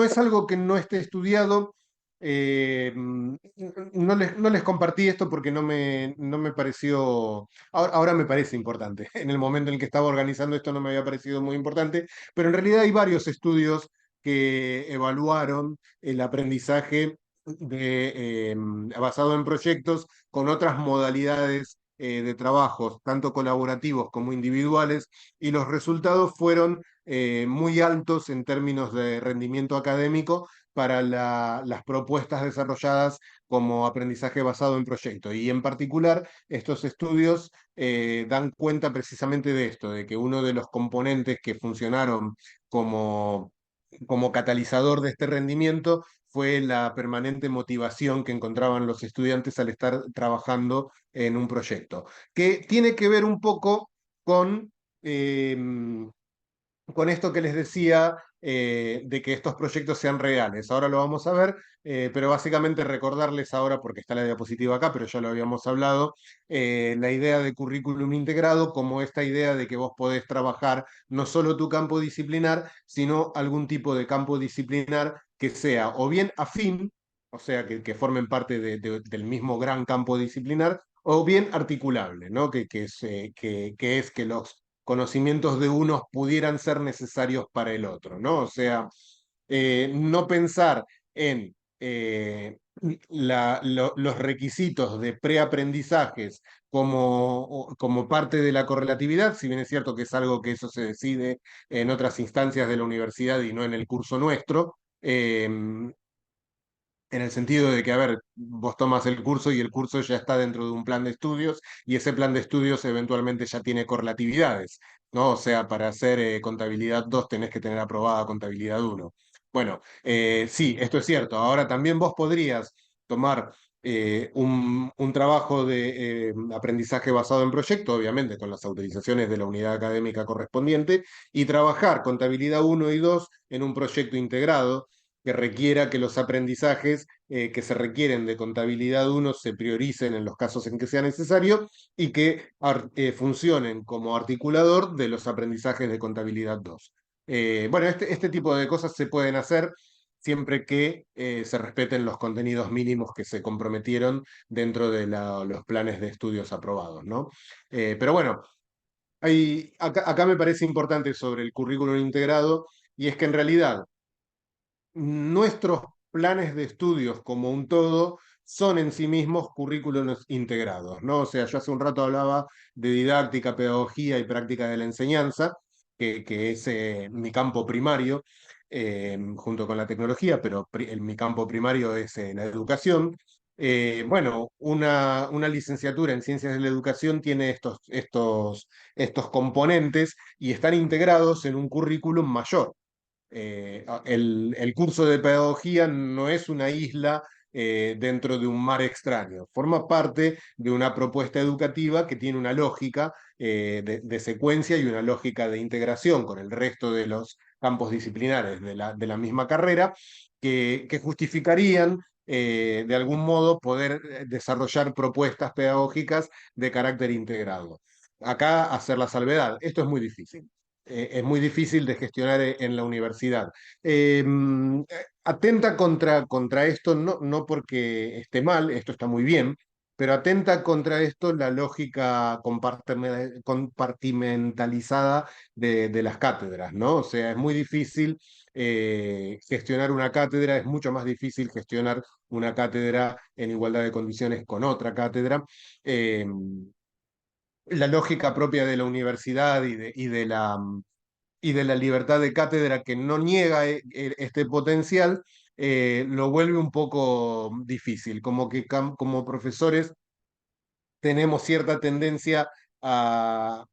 es algo que no esté estudiado. No les compartí esto porque no me pareció, ahora me parece importante. En el momento en el que estaba organizando esto no me había parecido muy importante, pero en realidad hay varios estudios que evaluaron el aprendizaje basado en proyectos con otras modalidades de trabajos, tanto colaborativos como individuales, y los resultados fueron muy altos en términos de rendimiento académico para las propuestas desarrolladas como aprendizaje basado en proyectos. Y en particular, estos estudios dan cuenta precisamente de esto, de que uno de los componentes que funcionaron como, como catalizador de este rendimiento fue la permanente motivación que encontraban los estudiantes al estar trabajando en un proyecto, que tiene que ver un poco eh, con esto que les decía de que estos proyectos sean reales. Ahora lo vamos a ver, pero básicamente recordarles ahora, porque está la diapositiva acá, pero ya lo habíamos hablado, la idea de currículum integrado como esta idea de que vos podés trabajar no solo tu campo disciplinar, sino algún tipo de campo disciplinar que sea o bien afín, o sea, que formen parte del mismo gran campo disciplinar, o bien articulable, ¿no? Que es que los conocimientos de unos pudieran ser necesarios para el otro, ¿no? O sea, no pensar en los requisitos de preaprendizajes como parte de la correlatividad, si bien es cierto que es algo que eso se decide en otras instancias de la universidad y no en el curso nuestro, en el sentido de que, a ver, vos tomas el curso y el curso ya está dentro de un plan de estudios y ese plan de estudios eventualmente ya tiene correlatividades, ¿no? O sea, para hacer contabilidad 2 tenés que tener aprobada contabilidad uno. Bueno, sí, esto es cierto. Ahora también vos podrías tomar un trabajo de aprendizaje basado en proyecto, obviamente con las autorizaciones de la unidad académica correspondiente, y trabajar contabilidad uno y 2 en un proyecto integrado que requiera que los aprendizajes que se requieren de contabilidad uno se prioricen en los casos en que sea necesario y que funcionen como articulador de los aprendizajes de contabilidad 2. Bueno, este tipo de cosas se pueden hacer siempre que se respeten los contenidos mínimos que se comprometieron dentro de los planes de estudios aprobados, ¿no? Pero bueno, acá me parece importante sobre el currículum integrado, y es que en realidad nuestros planes de estudios como un todo son en sí mismos currículos integrados, ¿no? O sea, yo hace un rato hablaba de didáctica, pedagogía y práctica de la enseñanza, que es mi campo primario, junto con la tecnología, pero mi campo primario es la educación. Bueno, una licenciatura en ciencias de la educación tiene estos componentes y están integrados en un currículum mayor. El curso de pedagogía no es una isla dentro de un mar extraño, forma parte de una propuesta educativa que tiene una lógica de secuencia y una lógica de integración con el resto de los campos disciplinares de la misma carrera, que justificarían de algún modo poder desarrollar propuestas pedagógicas de carácter integrado. Acá hacer la salvedad, esto es muy difícil de gestionar en la universidad. Eh, Atenta contra esto, no porque esté mal, esto está muy bien, pero atenta contra esto la lógica compartimentalizada de las cátedras, ¿no? O sea, es muy difícil gestionar una cátedra, es mucho más difícil gestionar una cátedra en igualdad de condiciones con otra cátedra. Eh, la lógica propia de la universidad y de la libertad de cátedra que no niega este potencial, lo vuelve un poco difícil, como que como profesores tenemos cierta tendencia a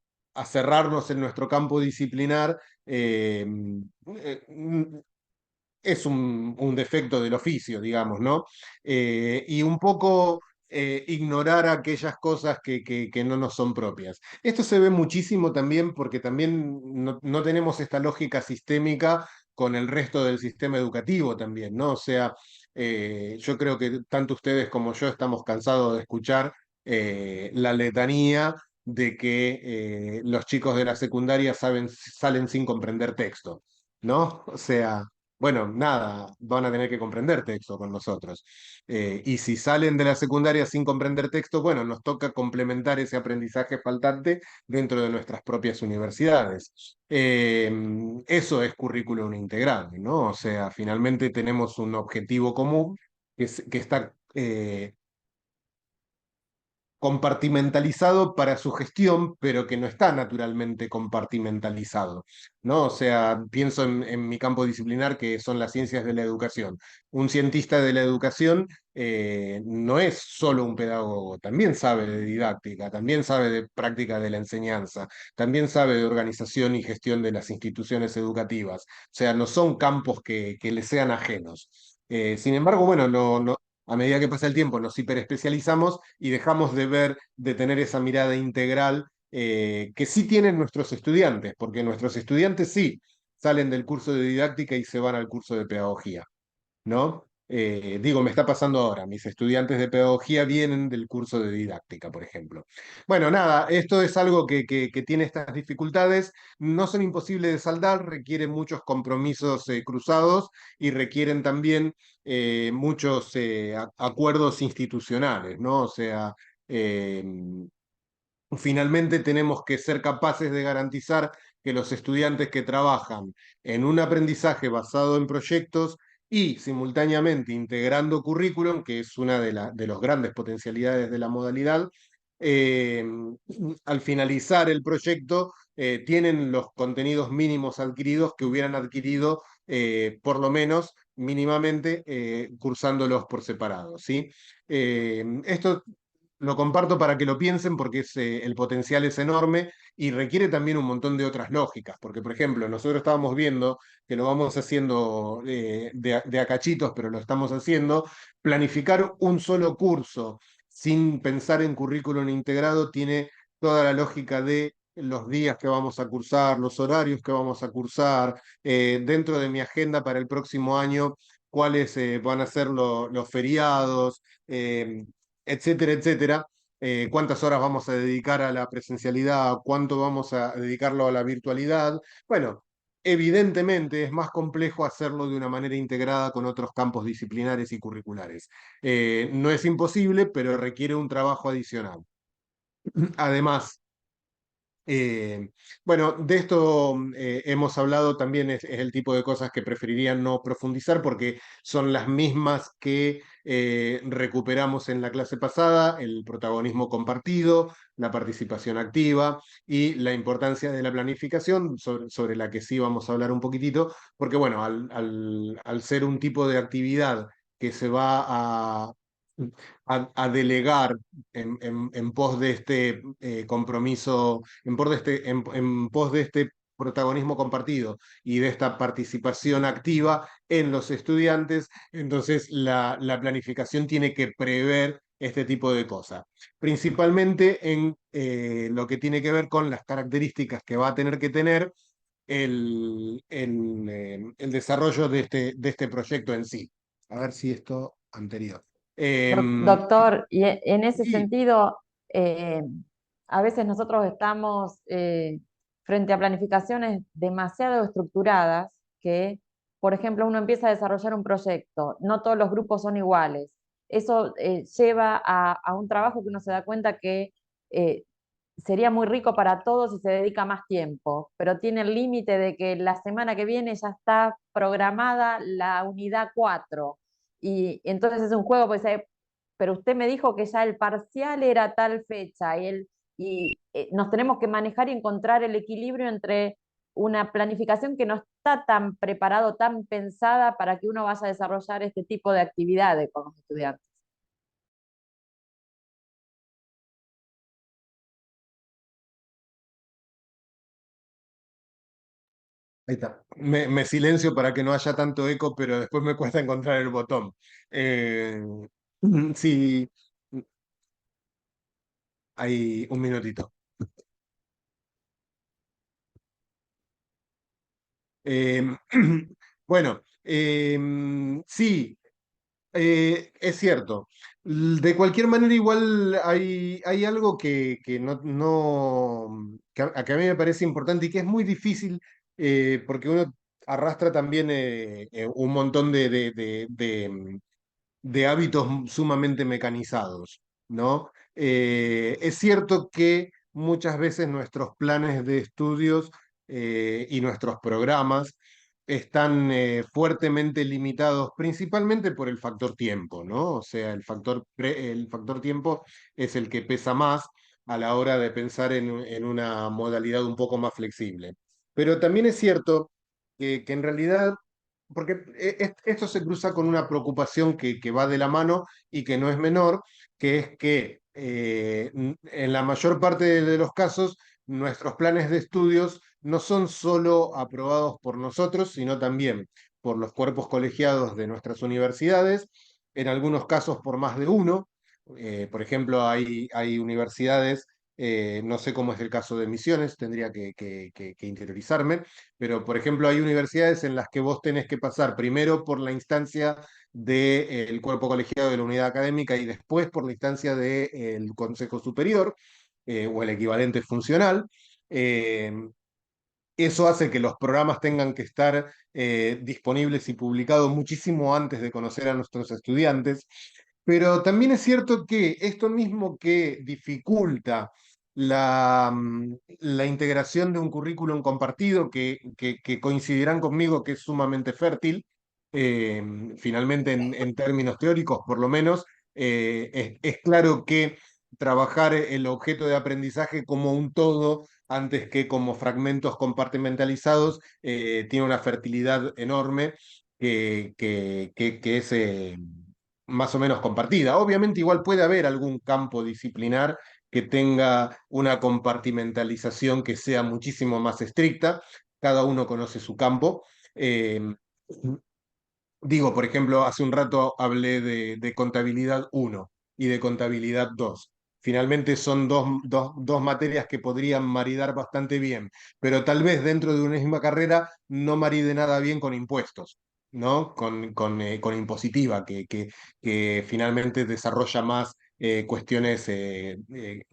cerrarnos en nuestro campo disciplinar. Eh, es un defecto del oficio, digamos, ¿no? Y un poco ignorar aquellas cosas que no nos son propias. Esto se ve muchísimo también porque también no tenemos esta lógica sistémica con el resto del sistema educativo también, ¿no? O sea, yo creo que tanto ustedes como yo estamos cansados de escuchar la letanía de que los chicos de la secundaria salen sin comprender texto, ¿no? O sea, bueno, nada, van a tener que comprender texto con nosotros. Y si salen de la secundaria sin comprender texto, bueno, nos toca complementar ese aprendizaje faltante dentro de nuestras propias universidades. Eso es currículum integrado, ¿no? O sea, finalmente tenemos un objetivo común que está compartimentalizado para su gestión, pero que no está naturalmente compartimentalizado, ¿no? O sea, pienso en mi campo disciplinar, que son las ciencias de la educación. Un cientista de la educación no es solo un pedagogo, también sabe de didáctica, también sabe de práctica de la enseñanza, también sabe de organización y gestión de las instituciones educativas. O sea, no son campos que le sean ajenos. Sin embargo, bueno, a medida que pasa el tiempo nos hiperespecializamos y dejamos de tener esa mirada integral que sí tienen nuestros estudiantes, porque nuestros estudiantes sí salen del curso de didáctica y se van al curso de pedagogía. ¿No? Digo, me está pasando ahora, mis estudiantes de pedagogía vienen del curso de didáctica, por ejemplo. Bueno, nada, esto es algo que tiene estas dificultades, no son imposibles de saldar, requieren muchos compromisos cruzados y requieren también muchos acuerdos institucionales, ¿no? O sea, eh, finalmente tenemos que ser capaces de garantizar que los estudiantes que trabajan en un aprendizaje basado en proyectos y simultáneamente integrando currículum, que es una de las grandes potencialidades de la modalidad, eh, al finalizar el proyecto tienen los contenidos mínimos adquiridos que hubieran adquirido por lo menos mínimamente cursándolos por separado, ¿sí? Esto lo comparto para que lo piensen porque el potencial es enorme y requiere también un montón de otras lógicas, porque por ejemplo, nosotros estábamos viendo que lo vamos haciendo de a cachitos, pero lo estamos haciendo, planificar un solo curso sin pensar en currículum integrado tiene toda la lógica de los días que vamos a cursar, los horarios que vamos a cursar, dentro de mi agenda para el próximo año, cuáles van a ser los feriados, etcétera, etcétera. Cuántas horas vamos a dedicar a la presencialidad, cuánto vamos a dedicarlo a la virtualidad. Bueno, evidentemente es más complejo hacerlo de una manera integrada con otros campos disciplinares y curriculares. No es imposible, pero requiere un trabajo adicional. Además, eh, bueno, de esto hemos hablado también, es el tipo de cosas que preferiría no profundizar porque son las mismas que recuperamos en la clase pasada, el protagonismo compartido, la participación activa y la importancia de la planificación, sobre la que sí vamos a hablar un poquitito, porque bueno, al ser un tipo de actividad que se va a delegar en pos de este compromiso, en pos de este protagonismo compartido y de esta participación activa en los estudiantes, entonces la planificación tiene que prever este tipo de cosas, principalmente en lo que tiene que ver con las características que va a tener que tener el desarrollo de este proyecto en sí. A ver si esto anterior. Doctor, y en ese Sí, sentido, eh, a veces nosotros estamos frente a planificaciones demasiado estructuradas que, por ejemplo, uno empieza a desarrollar un proyecto, no todos los grupos son iguales. Eso lleva a un trabajo que uno se da cuenta que eh, sería muy rico para todos si se dedica más tiempo, pero tiene el límite de que la semana que viene ya está programada la unidad 4 y entonces es un juego, pues, pero usted me dijo que ya el parcial era tal fecha y nos tenemos que manejar y encontrar el equilibrio entre una planificación que no está tan preparado, tan pensada para que uno vaya a desarrollar este tipo de actividades con los estudiantes. ahí está. Me silencio para que no haya tanto eco, pero después me cuesta encontrar el botón. Eh, sí, hay un minutito. Eh, bueno, sí, es cierto. De cualquier manera, igual hay algo que que a mí me parece importante y que es muy difícil porque uno arrastra también un montón de hábitos sumamente mecanizados, ¿no? Es cierto que muchas veces nuestros planes de estudios y nuestros programas están fuertemente limitados principalmente por el factor tiempo, ¿no? O sea, el factor tiempo es el que pesa más a la hora de pensar en una modalidad un poco más flexible. Pero también es cierto que en realidad porque esto se cruza con una preocupación que va de la mano y que no es menor, que es que en la mayor parte de los casos nuestros planes de estudios no son solo aprobados por nosotros, sino también por los cuerpos colegiados de nuestras universidades, en algunos casos por más de uno. Por ejemplo, hay universidades, no sé cómo es el caso de Misiones, tendría que interiorizarme, pero por ejemplo hay universidades en las que vos tenés que pasar primero por la instancia del cuerpo colegiado de la unidad académica y después por la instancia del Consejo Superior, o el equivalente funcional. Eh, Eso hace que los programas tengan que estar disponibles y publicados muchísimo antes de conocer a nuestros estudiantes, pero también es cierto que esto mismo que dificulta la integración de un currículum compartido, que coincidirán conmigo que es sumamente fértil, eh, finalmente en términos teóricos por lo menos, es claro que trabajar el objeto de aprendizaje como un todo antes que como fragmentos compartimentalizados, tiene una fertilidad enorme que es más o menos compartida. Obviamente igual puede haber algún campo disciplinar que tenga una compartimentalización que sea muchísimo más estricta, cada uno conoce su campo. Eh, Digo, por ejemplo, hace un rato hablé de contabilidad uno y de contabilidad 2. Finalmente son dos materias que podrían maridar bastante bien, pero tal vez dentro de una misma carrera no maride nada bien con impuestos, ¿no? Con impositiva, que finalmente desarrolla más cuestiones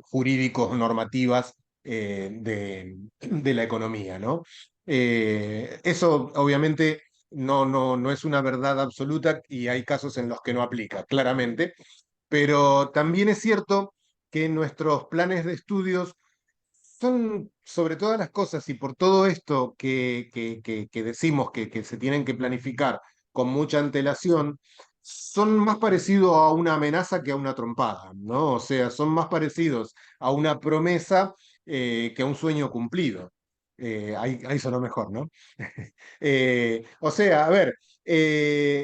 jurídicos, normativas de la economía, ¿no? Eso obviamente no es una verdad absoluta y hay casos en los que no aplica, claramente, pero también es cierto que nuestros planes de estudios son, sobre todas las cosas y por todo esto que decimos que se tienen que planificar con mucha antelación, son más parecidos a una amenaza que a una trompada, ¿no? O sea, son más parecidos a una promesa que a un sueño cumplido. Ahí sonó mejor, ¿no? O sea, a ver,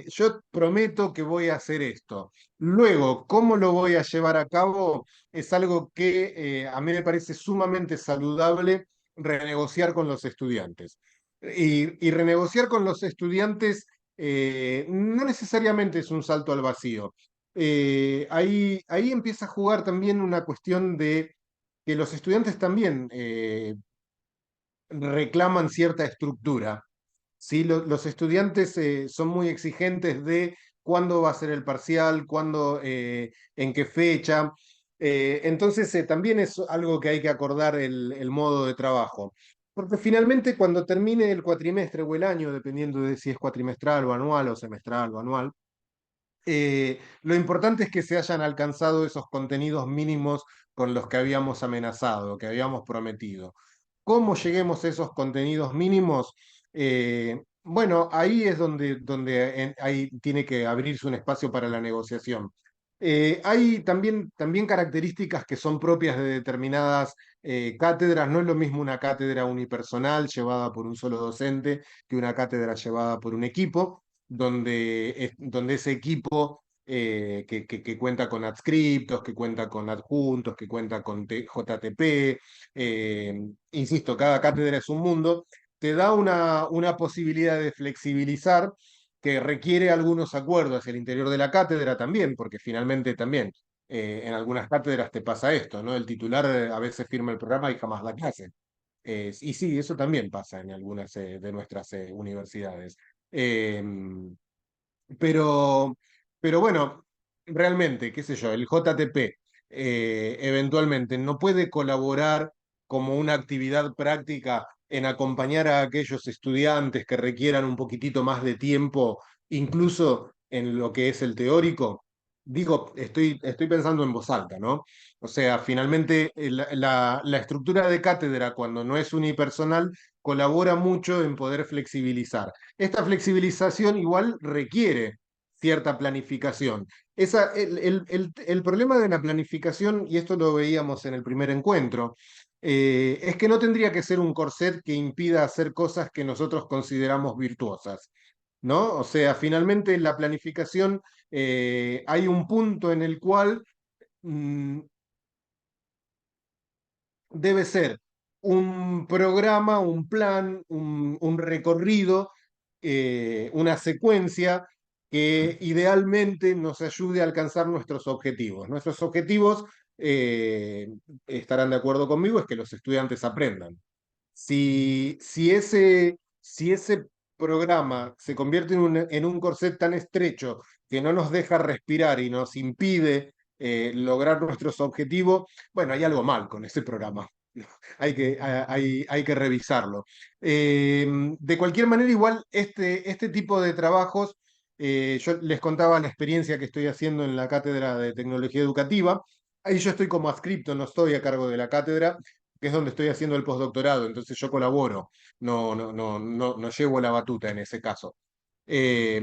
yo prometo que voy a hacer esto. Luego, ¿cómo lo voy a llevar a cabo? Es algo que a mí me parece sumamente saludable renegociar con los estudiantes. Y renegociar con los estudiantes no necesariamente es un salto al vacío. Ahí empieza a jugar también una cuestión de que los estudiantes también reclaman cierta estructura. ¿Sí? Los estudiantes son muy exigentes de cuándo va a ser el parcial, cuándo, en qué fecha. Entonces, también es algo que hay que acordar el modo de trabajo. Porque finalmente cuando termine el cuatrimestre o el año, dependiendo de si es cuatrimestral o anual o semestral o anual, lo importante es que se hayan alcanzado esos contenidos mínimos con los que habíamos amenazado, que habíamos prometido. ¿Cómo lleguemos a esos contenidos mínimos? Bueno, ahí es donde ahí tiene que abrirse un espacio para la negociación. Hay también características que son propias de determinadas cátedras. No es lo mismo una cátedra unipersonal llevada por un solo docente que una cátedra llevada por un equipo, donde ese equipo que cuenta con adscriptos, que cuenta con adjuntos, que cuenta con JTP, insisto, cada cátedra es un mundo, te da una posibilidad de flexibilizar que requiere algunos acuerdos hacia el interior de la cátedra también, porque finalmente también en algunas cátedras te pasa esto, ¿no? El titular a veces firma el programa y jamás da clase. Y sí, eso también pasa en algunas de nuestras universidades. Em, pero, pero bueno, realmente, qué sé yo, el JTP eventualmente no puede colaborar como una actividad práctica en acompañar a aquellos estudiantes que requieran un poquitito más de tiempo, incluso en lo que es el teórico. Digo, estoy pensando en voz alta, ¿no? O sea, finalmente la estructura de cátedra, cuando no es unipersonal, colabora mucho en poder flexibilizar. Esta flexibilización igual requiere cierta planificación. El problema de la planificación, y esto lo veíamos en el primer encuentro, es que no tendría que ser un corset que impida hacer cosas que nosotros consideramos virtuosas, ¿no? O sea, finalmente la planificación, hay un punto en el cual mm, debe ser un programa, un plan, un recorrido una secuencia que idealmente nos ayude a alcanzar nuestros objetivos. Nuestros objetivos, estarán de acuerdo conmigo, es que los estudiantes aprendan. Si ese programa se convierte en un corset tan estrecho que no nos deja respirar y nos impide lograr nuestros objetivos, bueno, hay algo mal con ese programa. Hay que revisarlo. De cualquier manera, igual este tipo de trabajos, yo les contaba la experiencia que estoy haciendo en la cátedra de tecnología educativa. Ahí yo estoy como adscripto, no estoy a cargo de la cátedra, que es donde estoy haciendo el postdoctorado, entonces yo colaboro, no llevo la batuta en ese caso. Eh,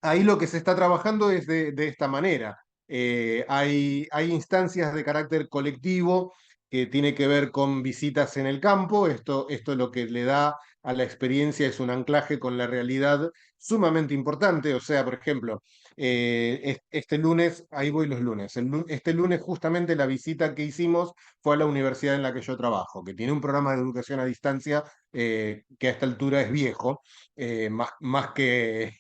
Ahí lo que se está trabajando es de esta manera. Hay instancias de carácter colectivo que tiene que ver con visitas en el campo. Esto lo que le da a la experiencia es un anclaje con la realidad sumamente importante. O sea, por ejemplo, este lunes, ahí voy los lunes, este lunes justamente la visita que hicimos fue a la universidad en la que yo trabajo, que tiene un programa de educación a distancia que a esta altura es viejo, más que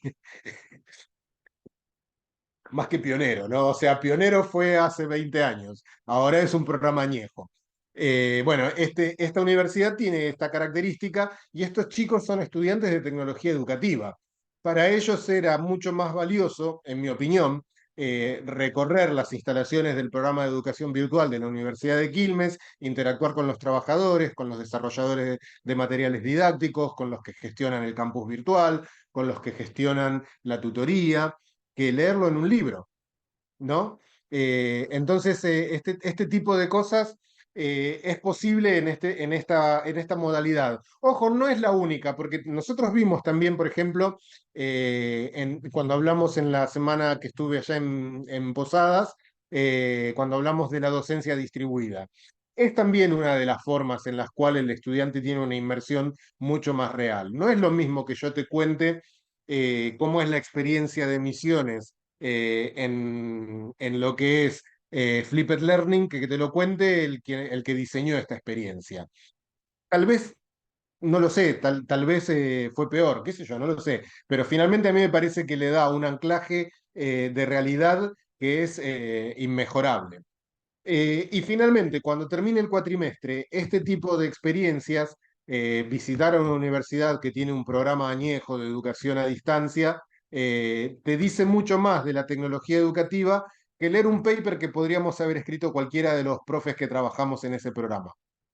más que pionero, ¿no? O sea, pionero fue hace 20 años, ahora es un programa añejo. Bueno, esta universidad tiene esta característica y estos chicos son estudiantes de tecnología educativa. Para ellos era mucho más valioso, en mi opinión, recorrer las instalaciones del programa de educación virtual de la Universidad de Quilmes, interactuar con los trabajadores, con los desarrolladores de materiales didácticos, con los que gestionan el campus virtual, con los que gestionan la tutoría, que leerlo en un libro, ¿no? Entonces, este tipo de cosas es posible en esta modalidad. Ojo, no es la única, porque nosotros vimos también, por ejemplo, cuando hablamos en la semana que estuve allá en Posadas, cuando hablamos de la docencia distribuida. Es también una de las formas en las cuales el estudiante tiene una inmersión mucho más real. No es lo mismo que yo te cuente cómo es la experiencia de Misiones en lo que es Flipped Learning, que te lo cuente el que diseñó esta experiencia. Tal vez, no lo sé, tal vez fue peor, qué sé yo, no lo sé, pero finalmente a mí me parece que le da un anclaje de realidad que es inmejorable. Y finalmente, cuando termine el cuatrimestre, este tipo de experiencias, visitar a una universidad que tiene un programa añejo de educación a distancia, te dice mucho más de la tecnología educativa que leer un paper que podríamos haber escrito cualquiera de los profes que trabajamos en ese programa.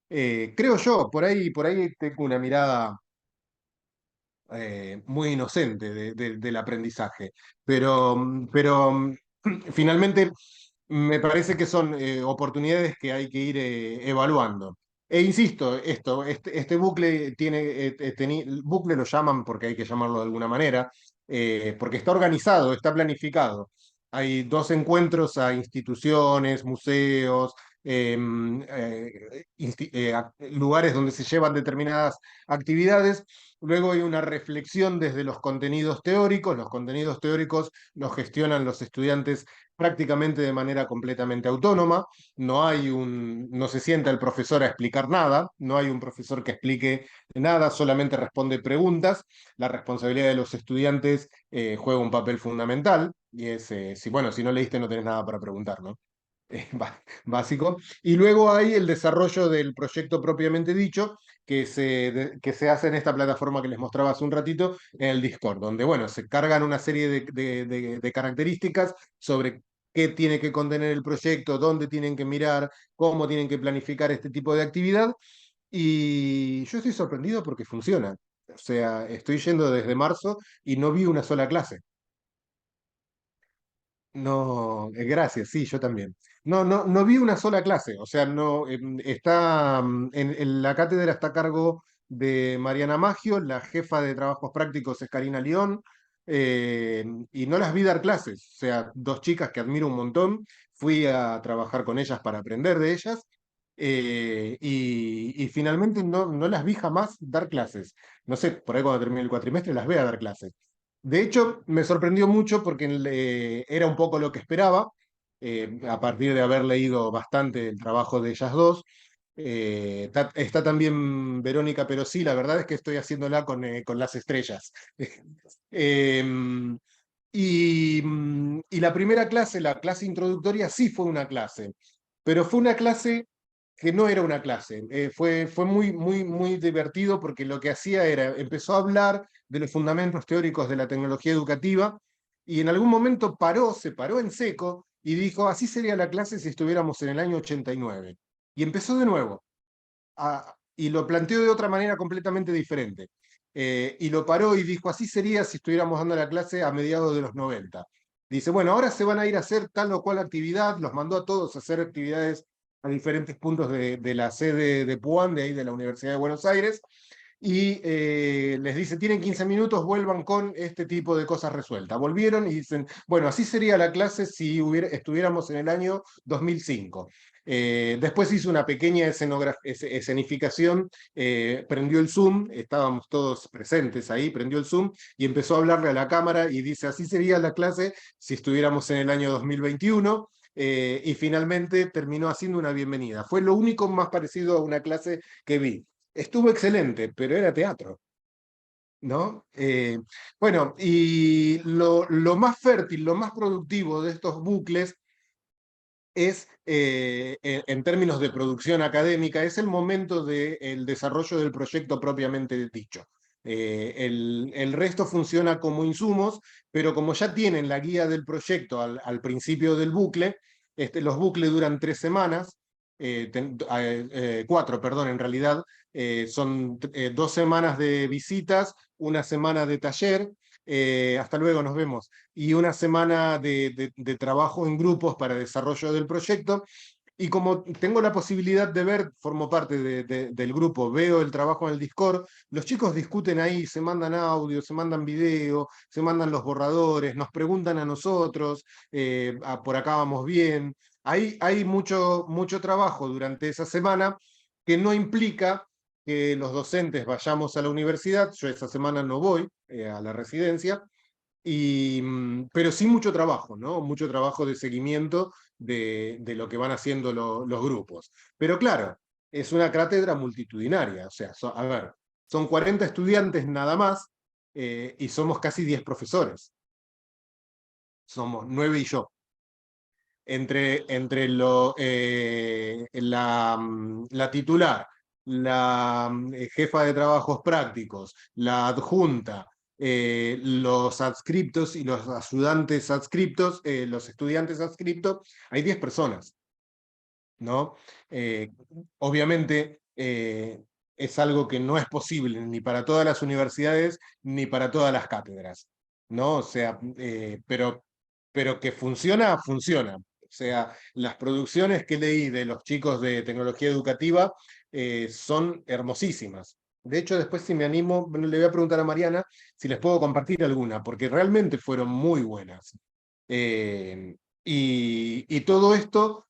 Creo yo, por ahí tengo una mirada muy inocente del aprendizaje, pero finalmente me parece que son oportunidades que hay que ir evaluando. E insisto, este bucle bucle lo llaman porque hay que llamarlo de alguna manera, porque está organizado, está planificado. Hay 2 encuentros a instituciones, museos, lugares donde se llevan determinadas actividades. Luego hay una reflexión desde los contenidos teóricos. Los contenidos teóricos los gestionan los estudiantes prácticamente de manera completamente autónoma. No se sienta el profesor a explicar nada, no hay un profesor que explique nada, solamente responde preguntas. La responsabilidad de los estudiantes juega un papel fundamental y es, si no leíste no tenés nada para preguntar, ¿no? Básico. Y luego hay el desarrollo del proyecto propiamente dicho, que se hace en esta plataforma que les mostraba hace un ratito, en el Discord, donde, bueno, se cargan una serie de características sobre qué tiene que contener el proyecto, dónde tienen que mirar, cómo tienen que planificar este tipo de actividad. Y yo estoy sorprendido porque funciona. O sea, estoy yendo desde marzo y no vi una sola clase. No, gracias, sí, yo también. No vi una sola clase, o sea, no, en la cátedra está a cargo de Mariana Maggio, la jefa de trabajos prácticos es Karina León, y no las vi dar clases, o sea, 2 chicas que admiro un montón, fui a trabajar con ellas para aprender de ellas, y finalmente no las vi jamás dar clases. No sé, por ahí cuando termine el cuatrimestre las vea dar clases. De hecho, me sorprendió mucho porque era un poco lo que esperaba, a partir de haber leído bastante el trabajo de ellas dos. Está también Verónica, pero sí, la verdad es que estoy haciéndola con las estrellas. Em, y la primera clase, la clase introductoria, sí fue una clase, pero fue una clase que no era una clase. Fue muy, muy, muy divertido porque lo que hacía era, empezó a hablar de los fundamentos teóricos de la tecnología educativa y en algún momento paró, se paró en seco y dijo, así sería la clase si estuviéramos en el año 89. Y empezó de nuevo y lo planteó de otra manera completamente diferente. Y lo paró y dijo, así sería si estuviéramos dando la clase a mediados de los 90. Dice, bueno, ahora se van a ir a hacer tal o cual actividad, los mandó a todos a hacer actividades a diferentes puntos de la sede de Puan, de ahí de la Universidad de Buenos Aires, y les dice, tienen 15 minutos, vuelvan con este tipo de cosas resueltas. Volvieron y dicen, bueno, así sería la clase si estuviéramos en el año 2005. Después hizo una pequeña escenificación, prendió el Zoom, estábamos todos presentes ahí, prendió el Zoom y empezó a hablarle a la cámara y dice, así sería la clase si estuviéramos en el año 2021. Y finalmente terminó haciendo una bienvenida. Fue lo único más parecido a una clase que vi. Estuvo excelente, pero era teatro, ¿no? Bueno, y lo más fértil, lo más productivo de estos bucles es, en términos de producción académica, es el momento del desarrollo del proyecto propiamente dicho. El resto funciona como insumos, pero como ya tienen la guía del proyecto al principio del bucle, los bucles duran 3 semanas, 4, perdón, en realidad, son 2 semanas de visitas, una semana de taller, hasta luego, nos vemos, y una semana de trabajo en grupos para desarrollo del proyecto. Y como tengo la posibilidad de ver, formo parte del grupo, veo el trabajo en el Discord, los chicos discuten ahí, se mandan audio, se mandan video, se mandan los borradores, nos preguntan a nosotros, por acá vamos bien. Hay mucho, mucho trabajo durante esa semana que no implica que los docentes vayamos a la universidad. Yo esa semana no voy a la residencia, pero sí mucho trabajo, ¿no? Mucho trabajo de seguimiento de lo que van haciendo los grupos. Pero claro, es una cátedra multitudinaria, o sea, a ver, son 40 estudiantes nada más, y somos casi 10 profesores. Somos 9 y yo. La titular, la jefa de trabajos prácticos, la adjunta, los adscriptos y los ayudantes adscriptos, los estudiantes adscriptos, hay 10 personas, ¿no? Eh, Obviamente, es algo que no es posible ni para todas las universidades ni para todas las cátedras, ¿no? O sea, pero que funciona, funciona. O sea, las producciones que leí de los chicos de tecnología educativa son hermosísimas. De hecho, después si me animo, bueno, le voy a preguntar a Mariana si les puedo compartir alguna, porque realmente fueron muy buenas. Y todo esto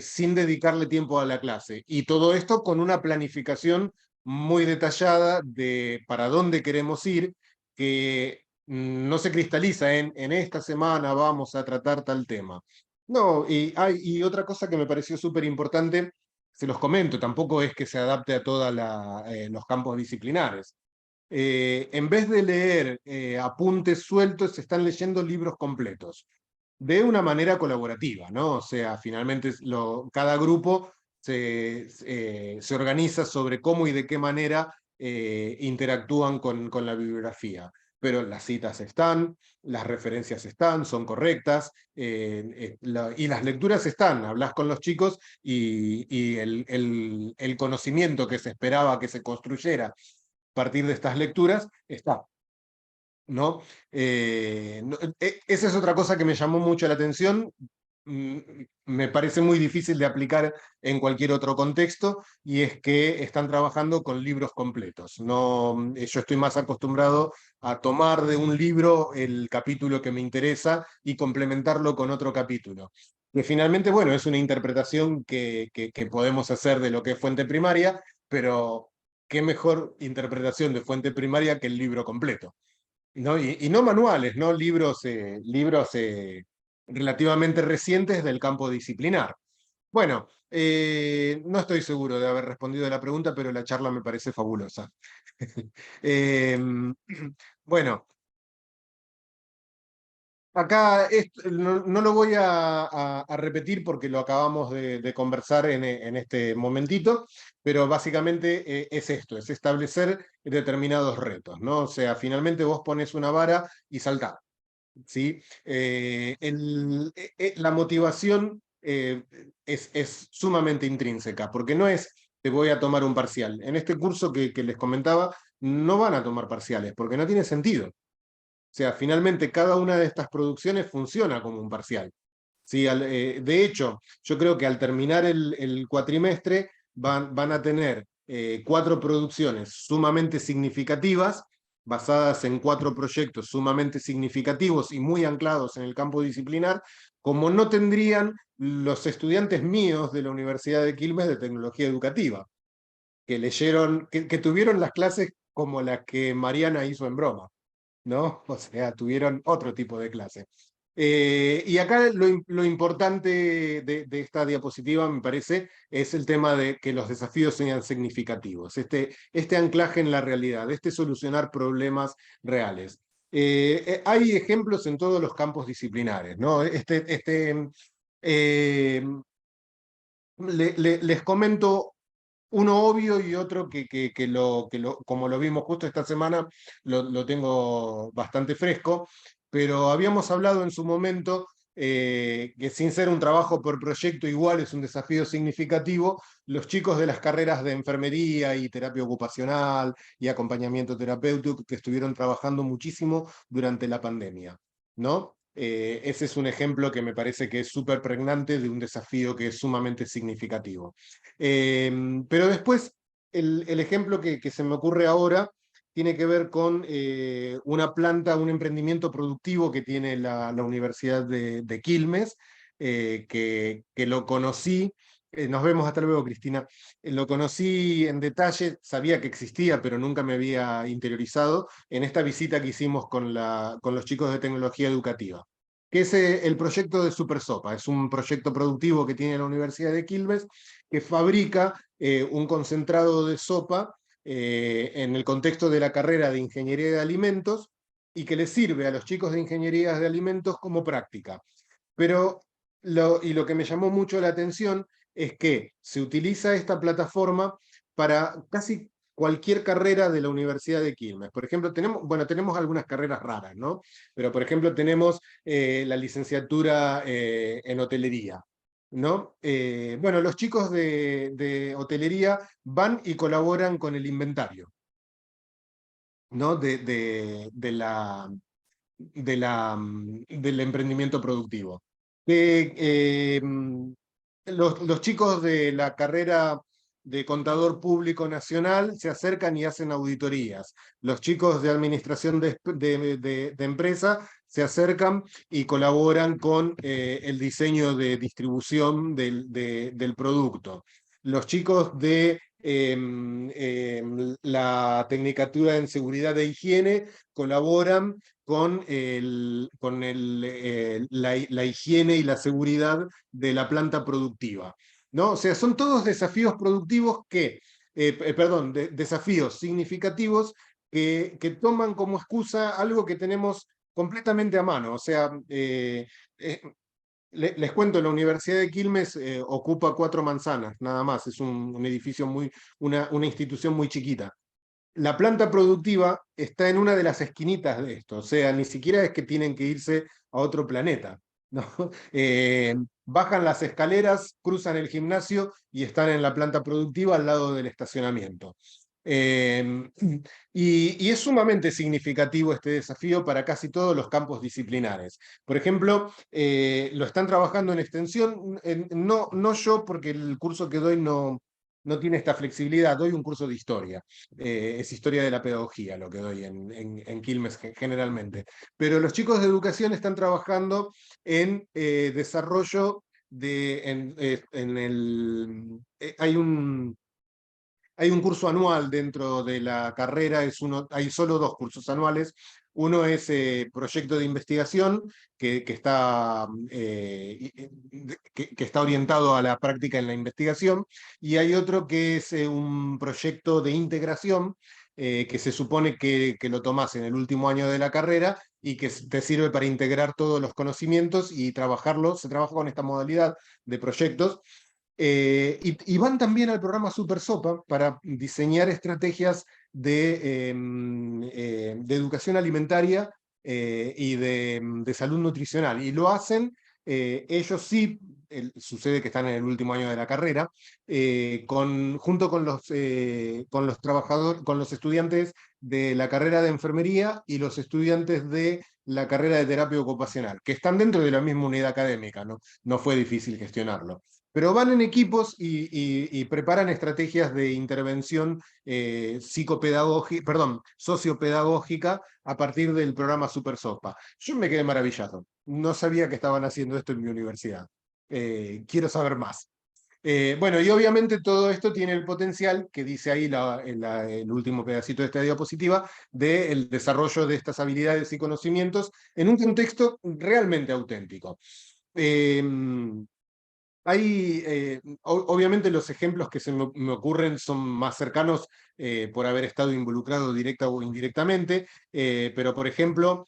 sin dedicarle tiempo a la clase. Y todo esto con una planificación muy detallada de para dónde queremos ir, que no se cristaliza en esta semana vamos a tratar tal tema. No, y otra cosa que me pareció súper importante, se los comento, tampoco es que se adapte a todos los campos disciplinares. En vez de leer apuntes sueltos, se están leyendo libros completos de una manera colaborativa, ¿no? O sea, finalmente cada grupo se organiza sobre cómo y de qué manera interactúan con la bibliografía. Pero las citas están, las referencias están, son correctas, y las lecturas están. Hablas con los chicos y el conocimiento que se esperaba que se construyera a partir de estas lecturas está. ¿No? Esa es otra cosa que me llamó mucho la atención. mm, Me parece muy difícil de aplicar en cualquier otro contexto, y es que están trabajando con libros completos. No, yo estoy más acostumbrado a tomar de un libro el capítulo que me interesa y complementarlo con otro capítulo. Que finalmente, bueno, es una interpretación que podemos hacer de lo que es fuente primaria, pero qué mejor interpretación de fuente primaria que el libro completo. ¿No? Y no manuales, ¿no? Libros relativamente recientes del campo disciplinar. Bueno, no estoy seguro de haber respondido a la pregunta, pero la charla me parece fabulosa. Bueno, acá no lo voy a repetir porque lo acabamos de conversar en este momentito, pero básicamente es esto, es establecer determinados retos, ¿no? O sea, finalmente vos pones una vara y saltás. ¿Sí? La motivación es sumamente intrínseca, porque no es te voy a tomar un parcial. En este curso que les comentaba, no van a tomar parciales, porque no tiene sentido. O sea, finalmente cada una de estas producciones funciona como un parcial. ¿Sí? De hecho, yo creo que al terminar el cuatrimestre van a tener 4 producciones sumamente significativas, basadas en 4 proyectos sumamente significativos y muy anclados en el campo disciplinar, como no tendrían los estudiantes míos de la Universidad de Quilmes de Tecnología Educativa, que leyeron, que tuvieron las clases como las que Mariana hizo en broma. ¿No? O sea, tuvieron otro tipo de clase. Y acá lo importante de esta diapositiva, me parece, es el tema de que los desafíos sean significativos, este anclaje en la realidad, este solucionar problemas reales. Hay ejemplos en todos los campos disciplinares, ¿no? Eh, les comento uno obvio y otro como lo vimos justo esta semana, lo tengo bastante fresco, pero habíamos hablado en su momento que sin ser un trabajo por proyecto igual es un desafío significativo, los chicos de las carreras de enfermería y terapia ocupacional y acompañamiento terapéutico que estuvieron trabajando muchísimo durante la pandemia, ¿no? Ese es un ejemplo que me parece que es súper pregnante de un desafío que es sumamente significativo. Pero después, el ejemplo que se me ocurre ahora tiene que ver con una planta, un emprendimiento productivo que tiene la Universidad de Quilmes, que lo conocí. Nos vemos, hasta luego, Cristina. Lo conocí en detalle, sabía que existía, pero nunca me había interiorizado en esta visita que hicimos con los chicos de tecnología educativa, que es el proyecto de SuperSopa. Es un proyecto productivo que tiene la Universidad de Quilmes, que fabrica un concentrado de sopa en el contexto de la carrera de Ingeniería de Alimentos y que le sirve a los chicos de Ingeniería de Alimentos como práctica. Pero lo que me llamó mucho la atención es que se utiliza esta plataforma para casi cualquier carrera de la Universidad de Quilmes. Por ejemplo, tenemos algunas carreras raras, ¿no? Pero, por ejemplo, tenemos la licenciatura en hotelería, ¿no? Bueno, los chicos de hotelería van y colaboran con el inventario, ¿no? Del emprendimiento productivo. Los chicos de la carrera de contador público nacional se acercan y hacen auditorías. Los chicos de administración de empresa se acercan y colaboran con el diseño de distribución del producto. Los chicos de la Tecnicatura en Seguridad e Higiene colaboran con la higiene y la seguridad de la planta productiva, ¿no? O sea, son todos desafíos productivos perdón, desafíos significativos que toman como excusa algo que tenemos completamente a mano. O sea, eh, les cuento, la Universidad de Quilmes ocupa 4 manzanas, nada más, es un edificio una institución muy chiquita. La planta productiva está en una de las esquinitas de esto, o sea, ni siquiera es que tienen que irse a otro planeta, ¿no? Bajan las escaleras, cruzan el gimnasio y están en la planta productiva al lado del estacionamiento. Y es sumamente significativo este desafío para casi todos los campos disciplinares. Por ejemplo, lo están trabajando en extensión, no yo porque el curso que doy no tiene esta flexibilidad, doy un curso de historia, es historia de la pedagogía lo que doy en Quilmes generalmente, pero los chicos de educación están trabajando en desarrollo hay un curso anual dentro de la carrera, hay solo 2 cursos anuales. Uno es proyecto de investigación que está orientado a la práctica en la investigación, y hay otro que es un proyecto de integración que se supone que lo tomás en el último año de la carrera y que te sirve para integrar todos los conocimientos y trabajarlo. Se trabaja con esta modalidad de proyectos. Y van también al programa Super Sopa para diseñar estrategias de educación alimentaria y de salud nutricional. Y lo hacen, ellos sí, sucede que están en el último año de la carrera, junto con los trabajadores, con los estudiantes de la carrera de enfermería y los estudiantes de la carrera de terapia ocupacional, que están dentro de la misma unidad académica, ¿no? No fue difícil gestionarlo. Pero van en equipos y preparan estrategias de intervención psicopedagógica, perdón, sociopedagógica a partir del programa Super Sopa. Yo me quedé maravillado. No sabía que estaban haciendo esto en mi universidad. Quiero saber más. Bueno, y obviamente todo esto tiene el potencial, que dice ahí el último pedacito de esta diapositiva, del desarrollo de estas habilidades y conocimientos en un contexto realmente auténtico. Eh, Obviamente los ejemplos que me ocurren son más cercanos por haber estado involucrado directa o indirectamente, pero por ejemplo,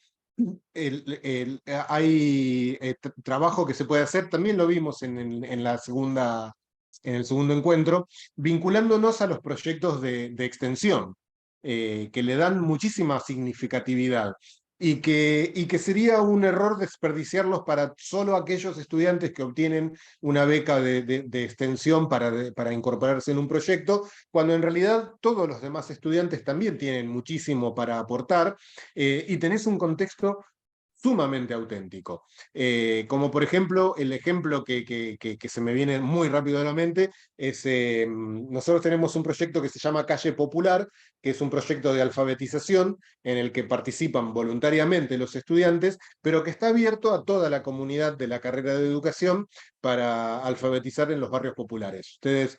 hay trabajo que se puede hacer, también lo vimos en el segundo encuentro, vinculándonos a los proyectos de extensión, que le dan muchísima significatividad. Y que sería un error desperdiciarlos para solo aquellos estudiantes que obtienen una beca de extensión para incorporarse en un proyecto, cuando en realidad todos los demás estudiantes también tienen muchísimo para aportar, y tenés un contexto sumamente auténtico. Como por ejemplo, el ejemplo que se me viene muy rápido a la mente es, nosotros tenemos un proyecto que se llama Calle Popular, que es un proyecto de alfabetización en el que participan voluntariamente los estudiantes, pero que está abierto a toda la comunidad de la carrera de educación para alfabetizar en los barrios populares. Ustedes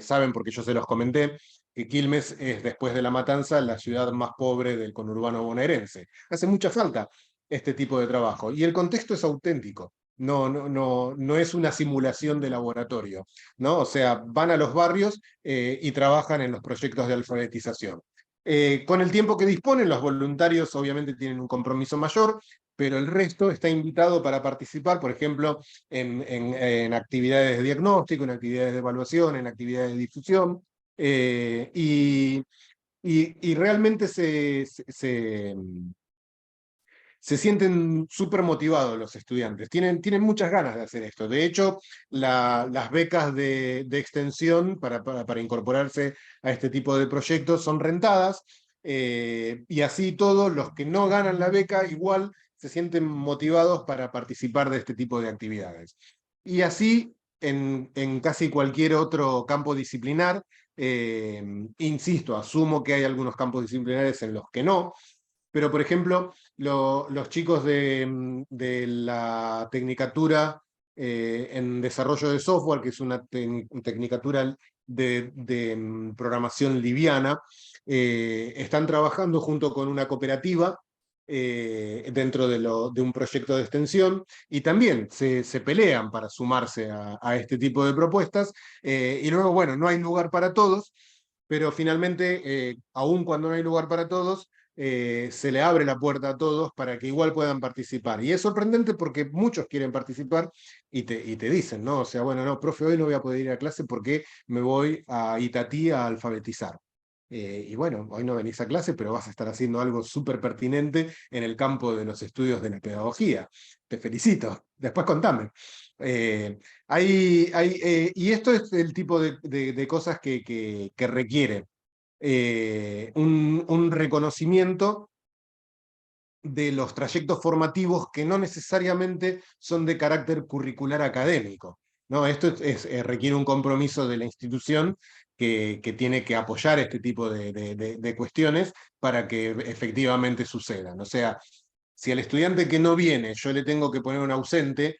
saben, porque yo se los comenté, que Quilmes es, después de La Matanza, la ciudad más pobre del conurbano bonaerense. Hace mucha falta este tipo de trabajo. Y el contexto es auténtico. No es una simulación de laboratorio, ¿no? O sea, van a los barrios y trabajan en los proyectos de alfabetización. Con el tiempo que disponen, los voluntarios obviamente tienen un compromiso mayor, pero el resto está invitado para participar, por ejemplo, en actividades de diagnóstico, en actividades de evaluación, en actividades de difusión, y realmente se sienten súper motivados los estudiantes, tienen muchas ganas de hacer esto. De hecho, las becas de extensión para incorporarse a este tipo de proyectos son rentadas, y así todos los que no ganan la beca igual se sienten motivados para participar de este tipo de actividades. Y así en casi cualquier otro campo disciplinar. Insisto, asumo que hay algunos campos disciplinares en los que no, pero por ejemplo, los chicos de la Tecnicatura en Desarrollo de Software, que es una tecnicatura de programación liviana, están trabajando junto con una cooperativa dentro de un proyecto de extensión, y también se pelean para sumarse a este tipo de propuestas, y luego, bueno, no hay lugar para todos, pero finalmente, aun cuando no hay lugar para todos, se le abre la puerta a todos para que igual puedan participar. Y es sorprendente porque muchos quieren participar y te dicen, ¿no? O sea, bueno, no, profe, hoy no voy a poder ir a clase porque me voy a Itatí a alfabetizar. Y bueno, hoy no venís a clase, pero vas a estar haciendo algo súper pertinente en el campo de los estudios de la pedagogía. Te felicito. Después contame. Eh, y esto es el tipo de cosas que requiere un reconocimiento de los trayectos formativos que no necesariamente son de carácter curricular académico, ¿no? Esto requiere un compromiso de la institución que tiene que apoyar este tipo de cuestiones para que efectivamente sucedan. O sea, si al estudiante que no viene yo le tengo que poner un ausente,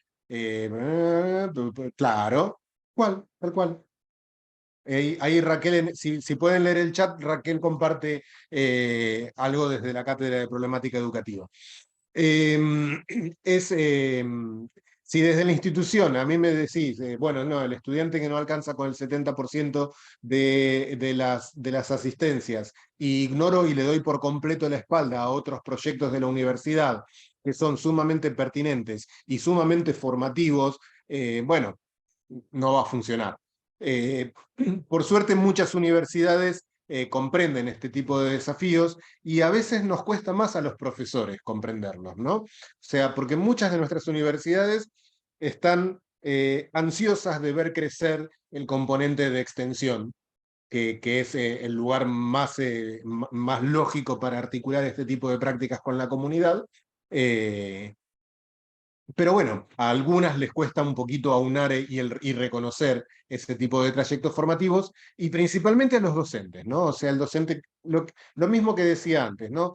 claro, tal cual. Ahí Raquel, si pueden leer el chat, Raquel comparte algo desde la Cátedra de Problemática Educativa. Eh, es, si desde la institución a mí me decís, bueno, no, el estudiante que no alcanza con el 70% de las asistencias, y ignoro y le doy por completo la espalda a otros proyectos de la universidad que son sumamente pertinentes y sumamente formativos, bueno, no va a funcionar. Eh, por suerte, muchas universidades comprenden este tipo de desafíos y a veces nos cuesta más a los profesores comprenderlos, ¿no? O sea, porque muchas de nuestras universidades están ansiosas de ver crecer el componente de extensión, que es el lugar más lógico para articular este tipo de prácticas con la comunidad. Eh, pero bueno, a algunas les cuesta un poquito aunar y reconocer ese tipo de trayectos formativos, y principalmente a los docentes, ¿no? O sea, el docente, lo mismo que decía antes, ¿no?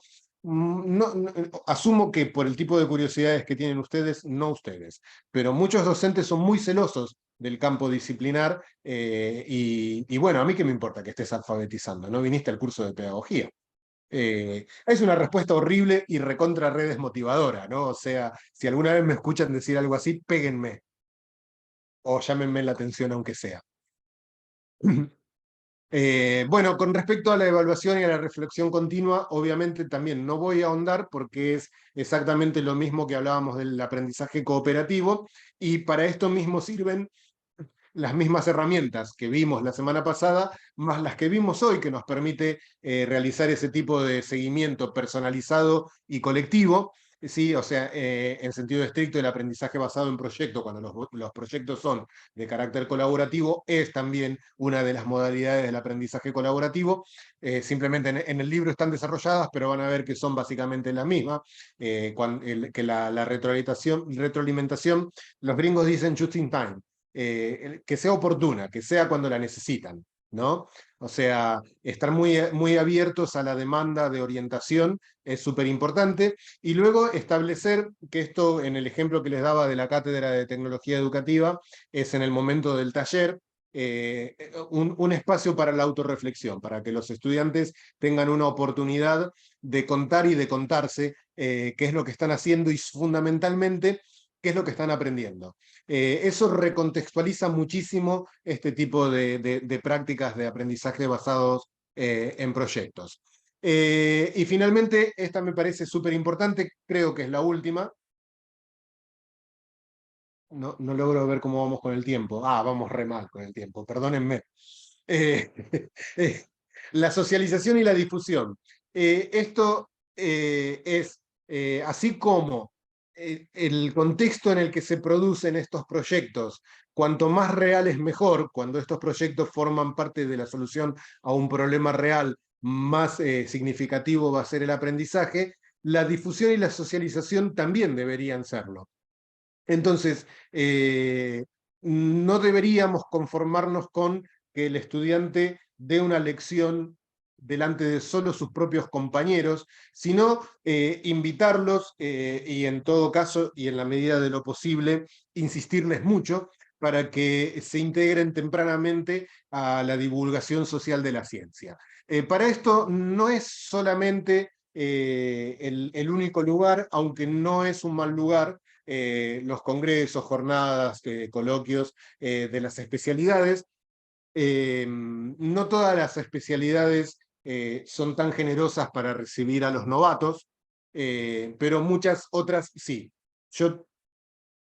Asumo que por el tipo de curiosidades que tienen ustedes, no ustedes, pero muchos docentes son muy celosos del campo disciplinar, y bueno, a mí qué me importa que estés alfabetizando, ¿no? Viniste al curso de pedagogía. Es una respuesta horrible y recontra redes motivadora, ¿no? O sea, si alguna vez me escuchan decir algo así, péguenme o llámenme la atención aunque sea. Bueno, con respecto a la evaluación y a la reflexión continua, obviamente también no voy a ahondar porque es exactamente lo mismo que hablábamos del aprendizaje cooperativo, y para esto mismo sirven las mismas herramientas que vimos la semana pasada, más las que vimos hoy, que nos permite realizar ese tipo de seguimiento personalizado y colectivo. Sí, o sea, en sentido estricto, el aprendizaje basado en proyectos, cuando los proyectos son de carácter colaborativo, es también una de las modalidades del aprendizaje colaborativo. Simplemente en el libro están desarrolladas, pero van a ver que son básicamente las mismas. Que la retroalimentación, los gringos dicen just in time, que sea oportuna, que sea cuando la necesitan, ¿no? O sea, estar muy abiertos a la demanda de orientación es súper importante, y luego establecer que esto, en el ejemplo que les daba de la Cátedra de Tecnología Educativa, es en el momento del taller, un espacio para la autorreflexión, para que los estudiantes tengan una oportunidad de contar y de contarse qué es lo que están haciendo y fundamentalmente qué es lo que están aprendiendo. Eso recontextualiza muchísimo este tipo de prácticas de aprendizaje basados en proyectos. Y finalmente, esta me parece súper importante, creo que es la última. No logro ver cómo vamos con el tiempo. Ah, vamos re mal con el tiempo, perdónenme. Eh, eh, la socialización y la difusión. Esto es, así como el contexto en el que se producen estos proyectos, cuanto más real es mejor, cuando estos proyectos forman parte de la solución a un problema real, más significativo va a ser el aprendizaje. La difusión y la socialización también deberían serlo. Entonces, no deberíamos conformarnos con que el estudiante dé una lección delante de solo sus propios compañeros, sino invitarlos, y en todo caso, y en la medida de lo posible, insistirles mucho para que se integren tempranamente a la divulgación social de la ciencia. Para esto no es solamente el único lugar, aunque no es un mal lugar, los congresos, jornadas, coloquios de las especialidades. No todas las especialidades son tan generosas para recibir a los novatos, pero muchas otras sí. Yo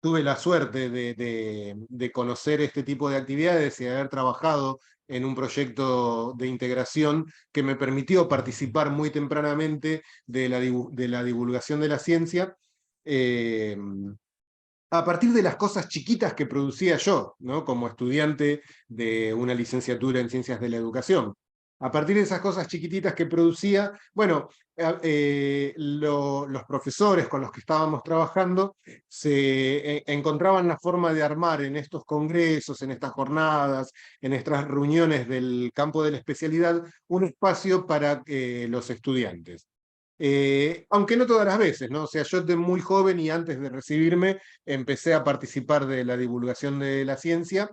tuve la suerte de conocer este tipo de actividades y de haber trabajado en un proyecto de integración que me permitió participar muy tempranamente de la divulgación de la ciencia. Eh, a partir de las cosas chiquitas que producía yo, ¿no? Como estudiante de una licenciatura en Ciencias de la Educación. A partir de esas cosas chiquititas que producía, bueno, los profesores con los que estábamos trabajando encontraban la forma de armar en estos congresos, en estas jornadas, en estas reuniones del campo de la especialidad, un espacio para los estudiantes. Aunque no todas las veces, ¿no? O sea, yo de muy joven y antes de recibirme empecé a participar de la divulgación de la ciencia,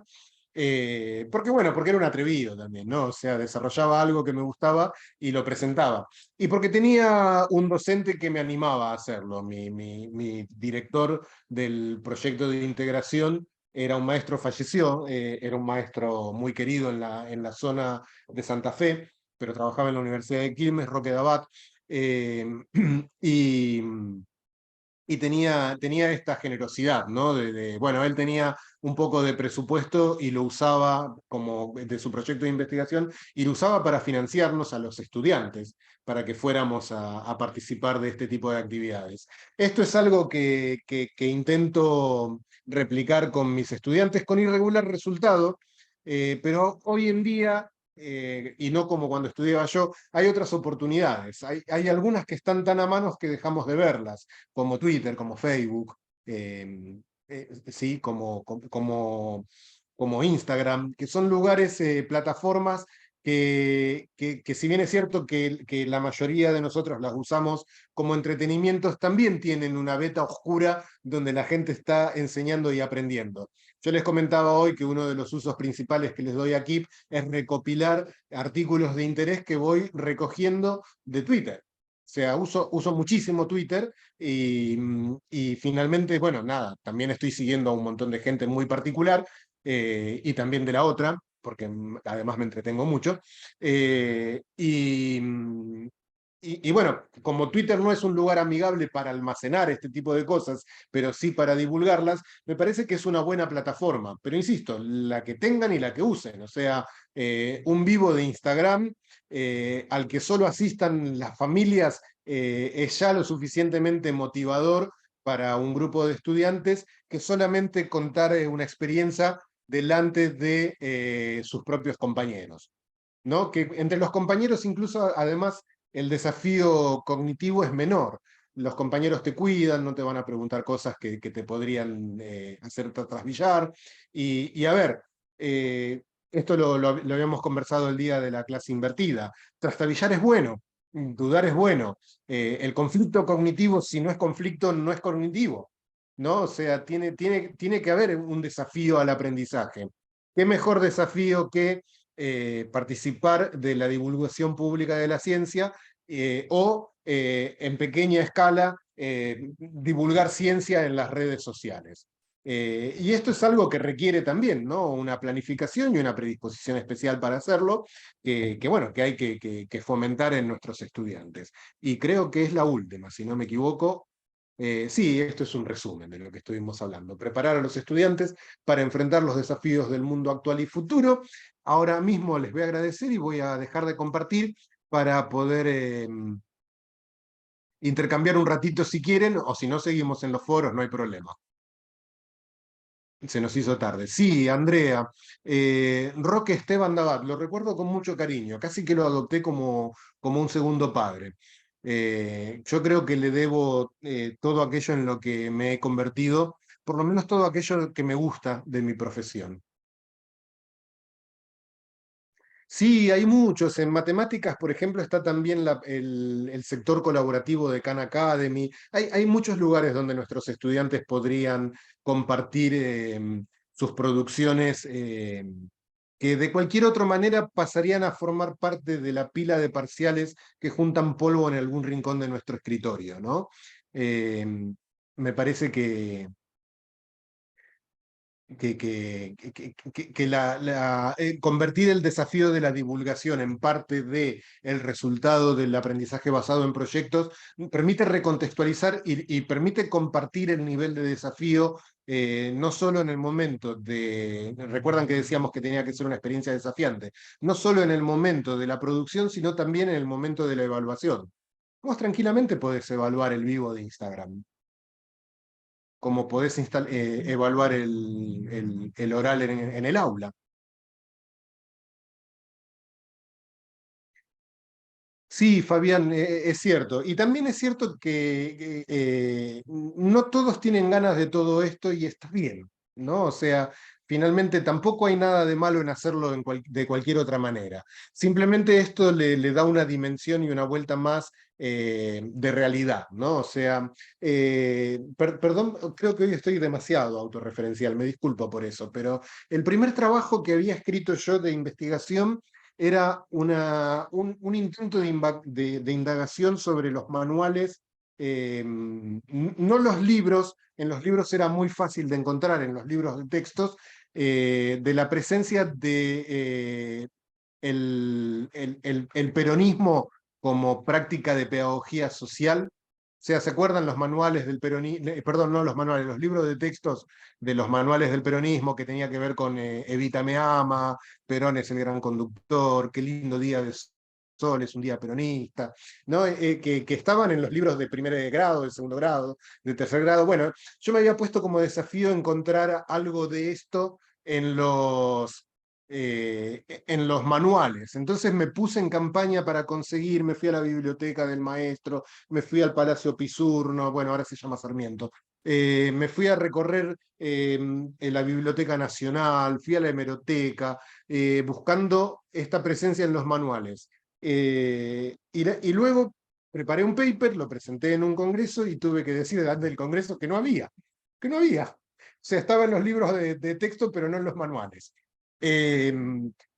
Porque bueno, porque era un atrevido también, ¿no? O sea, desarrollaba algo que me gustaba y lo presentaba. Y porque tenía un docente que me animaba a hacerlo. Mi director del proyecto de integración era un maestro, falleció, era un maestro muy querido en la zona de Santa Fe, pero trabajaba en la Universidad de Quilmes, Roque de Abat, eh, y, y tenía esta generosidad, ¿no? Bueno, él tenía un poco de presupuesto y lo usaba como de su proyecto de investigación y lo usaba para financiarnos a los estudiantes, para que fuéramos a participar de este tipo de actividades. Esto es algo que intento replicar con mis estudiantes con irregular resultado, pero hoy en día y no como cuando estudiaba yo, hay otras oportunidades. Hay algunas que están tan a manos que dejamos de verlas, como Twitter, como Facebook, sí, como Instagram, que son lugares, plataformas que si bien es cierto que la mayoría de nosotros las usamos como entretenimientos, también tienen una beta oscura donde la gente está enseñando y aprendiendo. Yo les comentaba hoy que uno de los usos principales que les doy aquí es recopilar artículos de interés que voy recogiendo de Twitter. O sea, uso muchísimo Twitter y finalmente, bueno, nada, también estoy siguiendo a un montón de gente muy particular y también de la otra, porque además me entretengo mucho. Eh, y, mm, y bueno, como Twitter no es un lugar amigable para almacenar este tipo de cosas, pero sí para divulgarlas, me parece que es una buena plataforma. Pero insisto, la que tengan y la que usen. O sea, un vivo de Instagram al que solo asistan las familias es ya lo suficientemente motivador para un grupo de estudiantes que solamente contar una experiencia delante de sus propios compañeros, ¿no? Que entre los compañeros incluso además el desafío cognitivo es menor. Los compañeros te cuidan, no te van a preguntar cosas que te podrían hacer trasvillar. Y a ver, esto lo habíamos conversado el día de la clase invertida. Trastabillar es bueno, dudar es bueno. El conflicto cognitivo, si no es conflicto, no es cognitivo, ¿no? O sea, tiene que haber un desafío al aprendizaje. ¿Qué mejor desafío que participar de la divulgación pública de la ciencia o en pequeña escala divulgar ciencia en las redes sociales? Y esto es algo que requiere también, ¿no? Una planificación y una predisposición especial para hacerlo, bueno, que hay que fomentar en nuestros estudiantes. Y creo que es la última, si no me equivoco. Sí, esto es un resumen de lo que estuvimos hablando. Preparar a los estudiantes para enfrentar los desafíos del mundo actual y futuro. Ahora mismo les voy a agradecer y voy a dejar de compartir para poder intercambiar un ratito si quieren, o si no, seguimos en los foros, no hay problema. Se nos hizo tarde. Sí, Andrea, Roque Esteban Dabat, lo recuerdo con mucho cariño, casi que lo adopté como un segundo padre. Yo creo que le debo todo aquello en lo que me he convertido, por lo menos todo aquello que me gusta de mi profesión. Sí, hay muchos. En matemáticas, por ejemplo, está también el sector colaborativo de Khan Academy. Hay muchos lugares donde nuestros estudiantes podrían compartir sus producciones que de cualquier otra manera pasarían a formar parte de la pila de parciales que juntan polvo en algún rincón de nuestro escritorio, ¿no? Eh, Me parece que convertir el desafío de la divulgación en parte del resultado del aprendizaje basado en proyectos permite recontextualizar y permite compartir el nivel de desafío, no solo en el momento recuerdan que decíamos que tenía que ser una experiencia desafiante, no solo en el momento de la producción, sino también en el momento de la evaluación. Vos tranquilamente podés evaluar el vivo de Instagram, como podés evaluar el oral en el aula. Sí, Fabián, es cierto. Y también es cierto que no todos tienen ganas de todo esto y está bien, ¿no? O sea, finalmente tampoco hay nada de malo en hacerlo de cualquier otra manera. Simplemente esto le da una dimensión y una vuelta más de realidad, ¿no? O sea, perdón, creo que hoy estoy demasiado autorreferencial, me disculpo por eso, pero el primer trabajo que había escrito yo de investigación era un intento de indagación sobre los manuales, no los libros, en los libros era muy fácil de encontrar, en los libros de textos, de la presencia de el peronismo como práctica de pedagogía social. O sea, ¿se acuerdan los manuales del peronismo? Perdón, no los manuales, los libros de textos de los manuales del peronismo que tenía que ver con Evita me ama, Perón es el gran conductor, qué lindo día de sol, es un día peronista, ¿no? Que estaban en los libros de primer grado, de segundo grado, de tercer grado. Bueno, yo me había puesto como desafío encontrar algo de esto en los manuales. Entonces me puse en campaña para conseguir, me fui a la biblioteca del maestro, me fui al Palacio Pisurno, bueno, ahora se llama Sarmiento. Me fui a recorrer la Biblioteca Nacional, fui a la hemeroteca, buscando esta presencia en los manuales. Y luego preparé un paper, lo presenté en un congreso y tuve que decir delante del congreso que no había, que no había. O sea, estaba en los libros de texto, pero no en los manuales. Eh,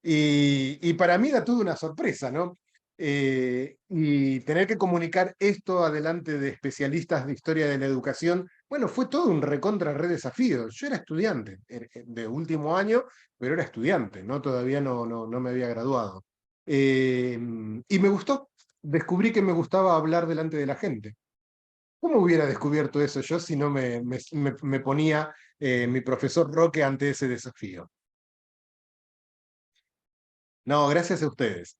y para mí era toda una sorpresa, ¿no? Y tener que comunicar esto adelante de especialistas de historia de la educación, bueno, fue todo un recontra re desafío. Yo era estudiante de último año, pero era estudiante, ¿no? Todavía no me había graduado. Y me gustó, descubrí que me gustaba hablar delante de la gente. ¿Cómo hubiera descubierto eso yo si no me ponía mi profesor Roque ante ese desafío? No, gracias a ustedes.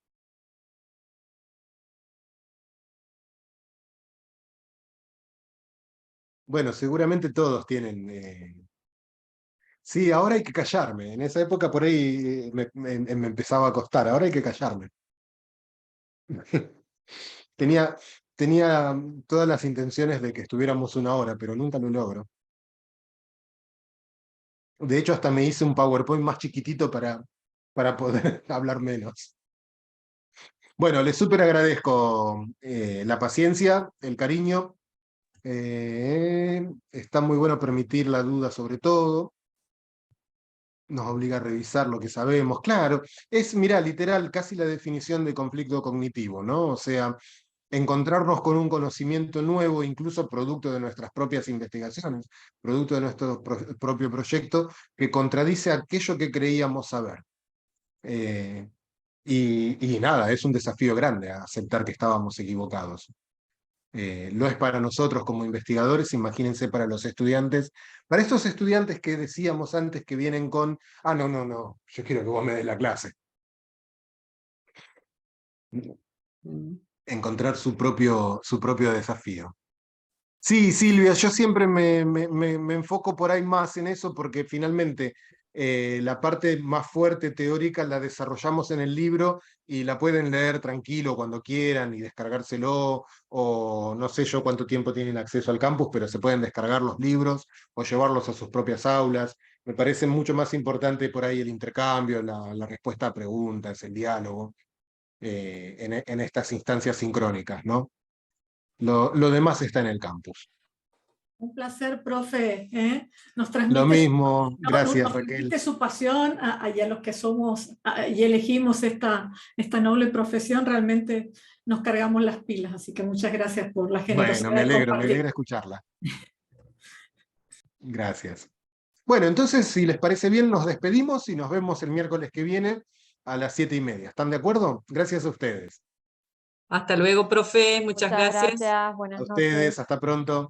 Bueno, seguramente todos tienen. Sí, ahora hay que callarme. En esa época por ahí me empezaba a costar. Ahora hay que callarme. Tenía, tenía todas las intenciones de que estuviéramos una hora, pero nunca lo logro. De hecho, hasta me hice un PowerPoint más chiquitito para poder hablar menos. Bueno, les súper agradezco la paciencia, el cariño. Está muy bueno permitir la duda sobre todo. Nos obliga a revisar lo que sabemos. Claro, es, mira, literal, casi la definición de conflicto cognitivo, ¿no? O sea, encontrarnos con un conocimiento nuevo, incluso producto de nuestras propias investigaciones, producto de nuestro propio proyecto, que contradice aquello que creíamos saber. Eh, y nada, es un desafío grande aceptar que estábamos equivocados. Lo es para nosotros como investigadores, imagínense para los estudiantes, para estos estudiantes que decíamos antes que vienen con, no, yo quiero que vos me des la clase. Encontrar su propio desafío. Sí, Silvia, yo siempre me enfoco por ahí más en eso porque finalmente la parte más fuerte teórica la desarrollamos en el libro y la pueden leer tranquilo cuando quieran y descargárselo, o no sé yo cuánto tiempo tienen acceso al campus, pero se pueden descargar los libros o llevarlos a sus propias aulas. Me parece mucho más importante por ahí el intercambio, la respuesta a preguntas, el diálogo en estas instancias sincrónicas, ¿no? Lo demás está en el campus. Un placer, profe. Nos Lo transmite, mismo, gracias nos Raquel. transmite su pasión a los que somos y elegimos esta noble profesión. Realmente nos cargamos las pilas, así que muchas gracias por la Bueno, generosidad de me compartir. alegra escucharla. Gracias. Bueno, entonces, si les parece bien, nos despedimos y nos vemos el miércoles que viene a las 7:30. ¿Están de acuerdo? Gracias a ustedes. Hasta luego, profe. Muchas Muchas gracias. gracias, A buenas noches. ustedes, hasta pronto.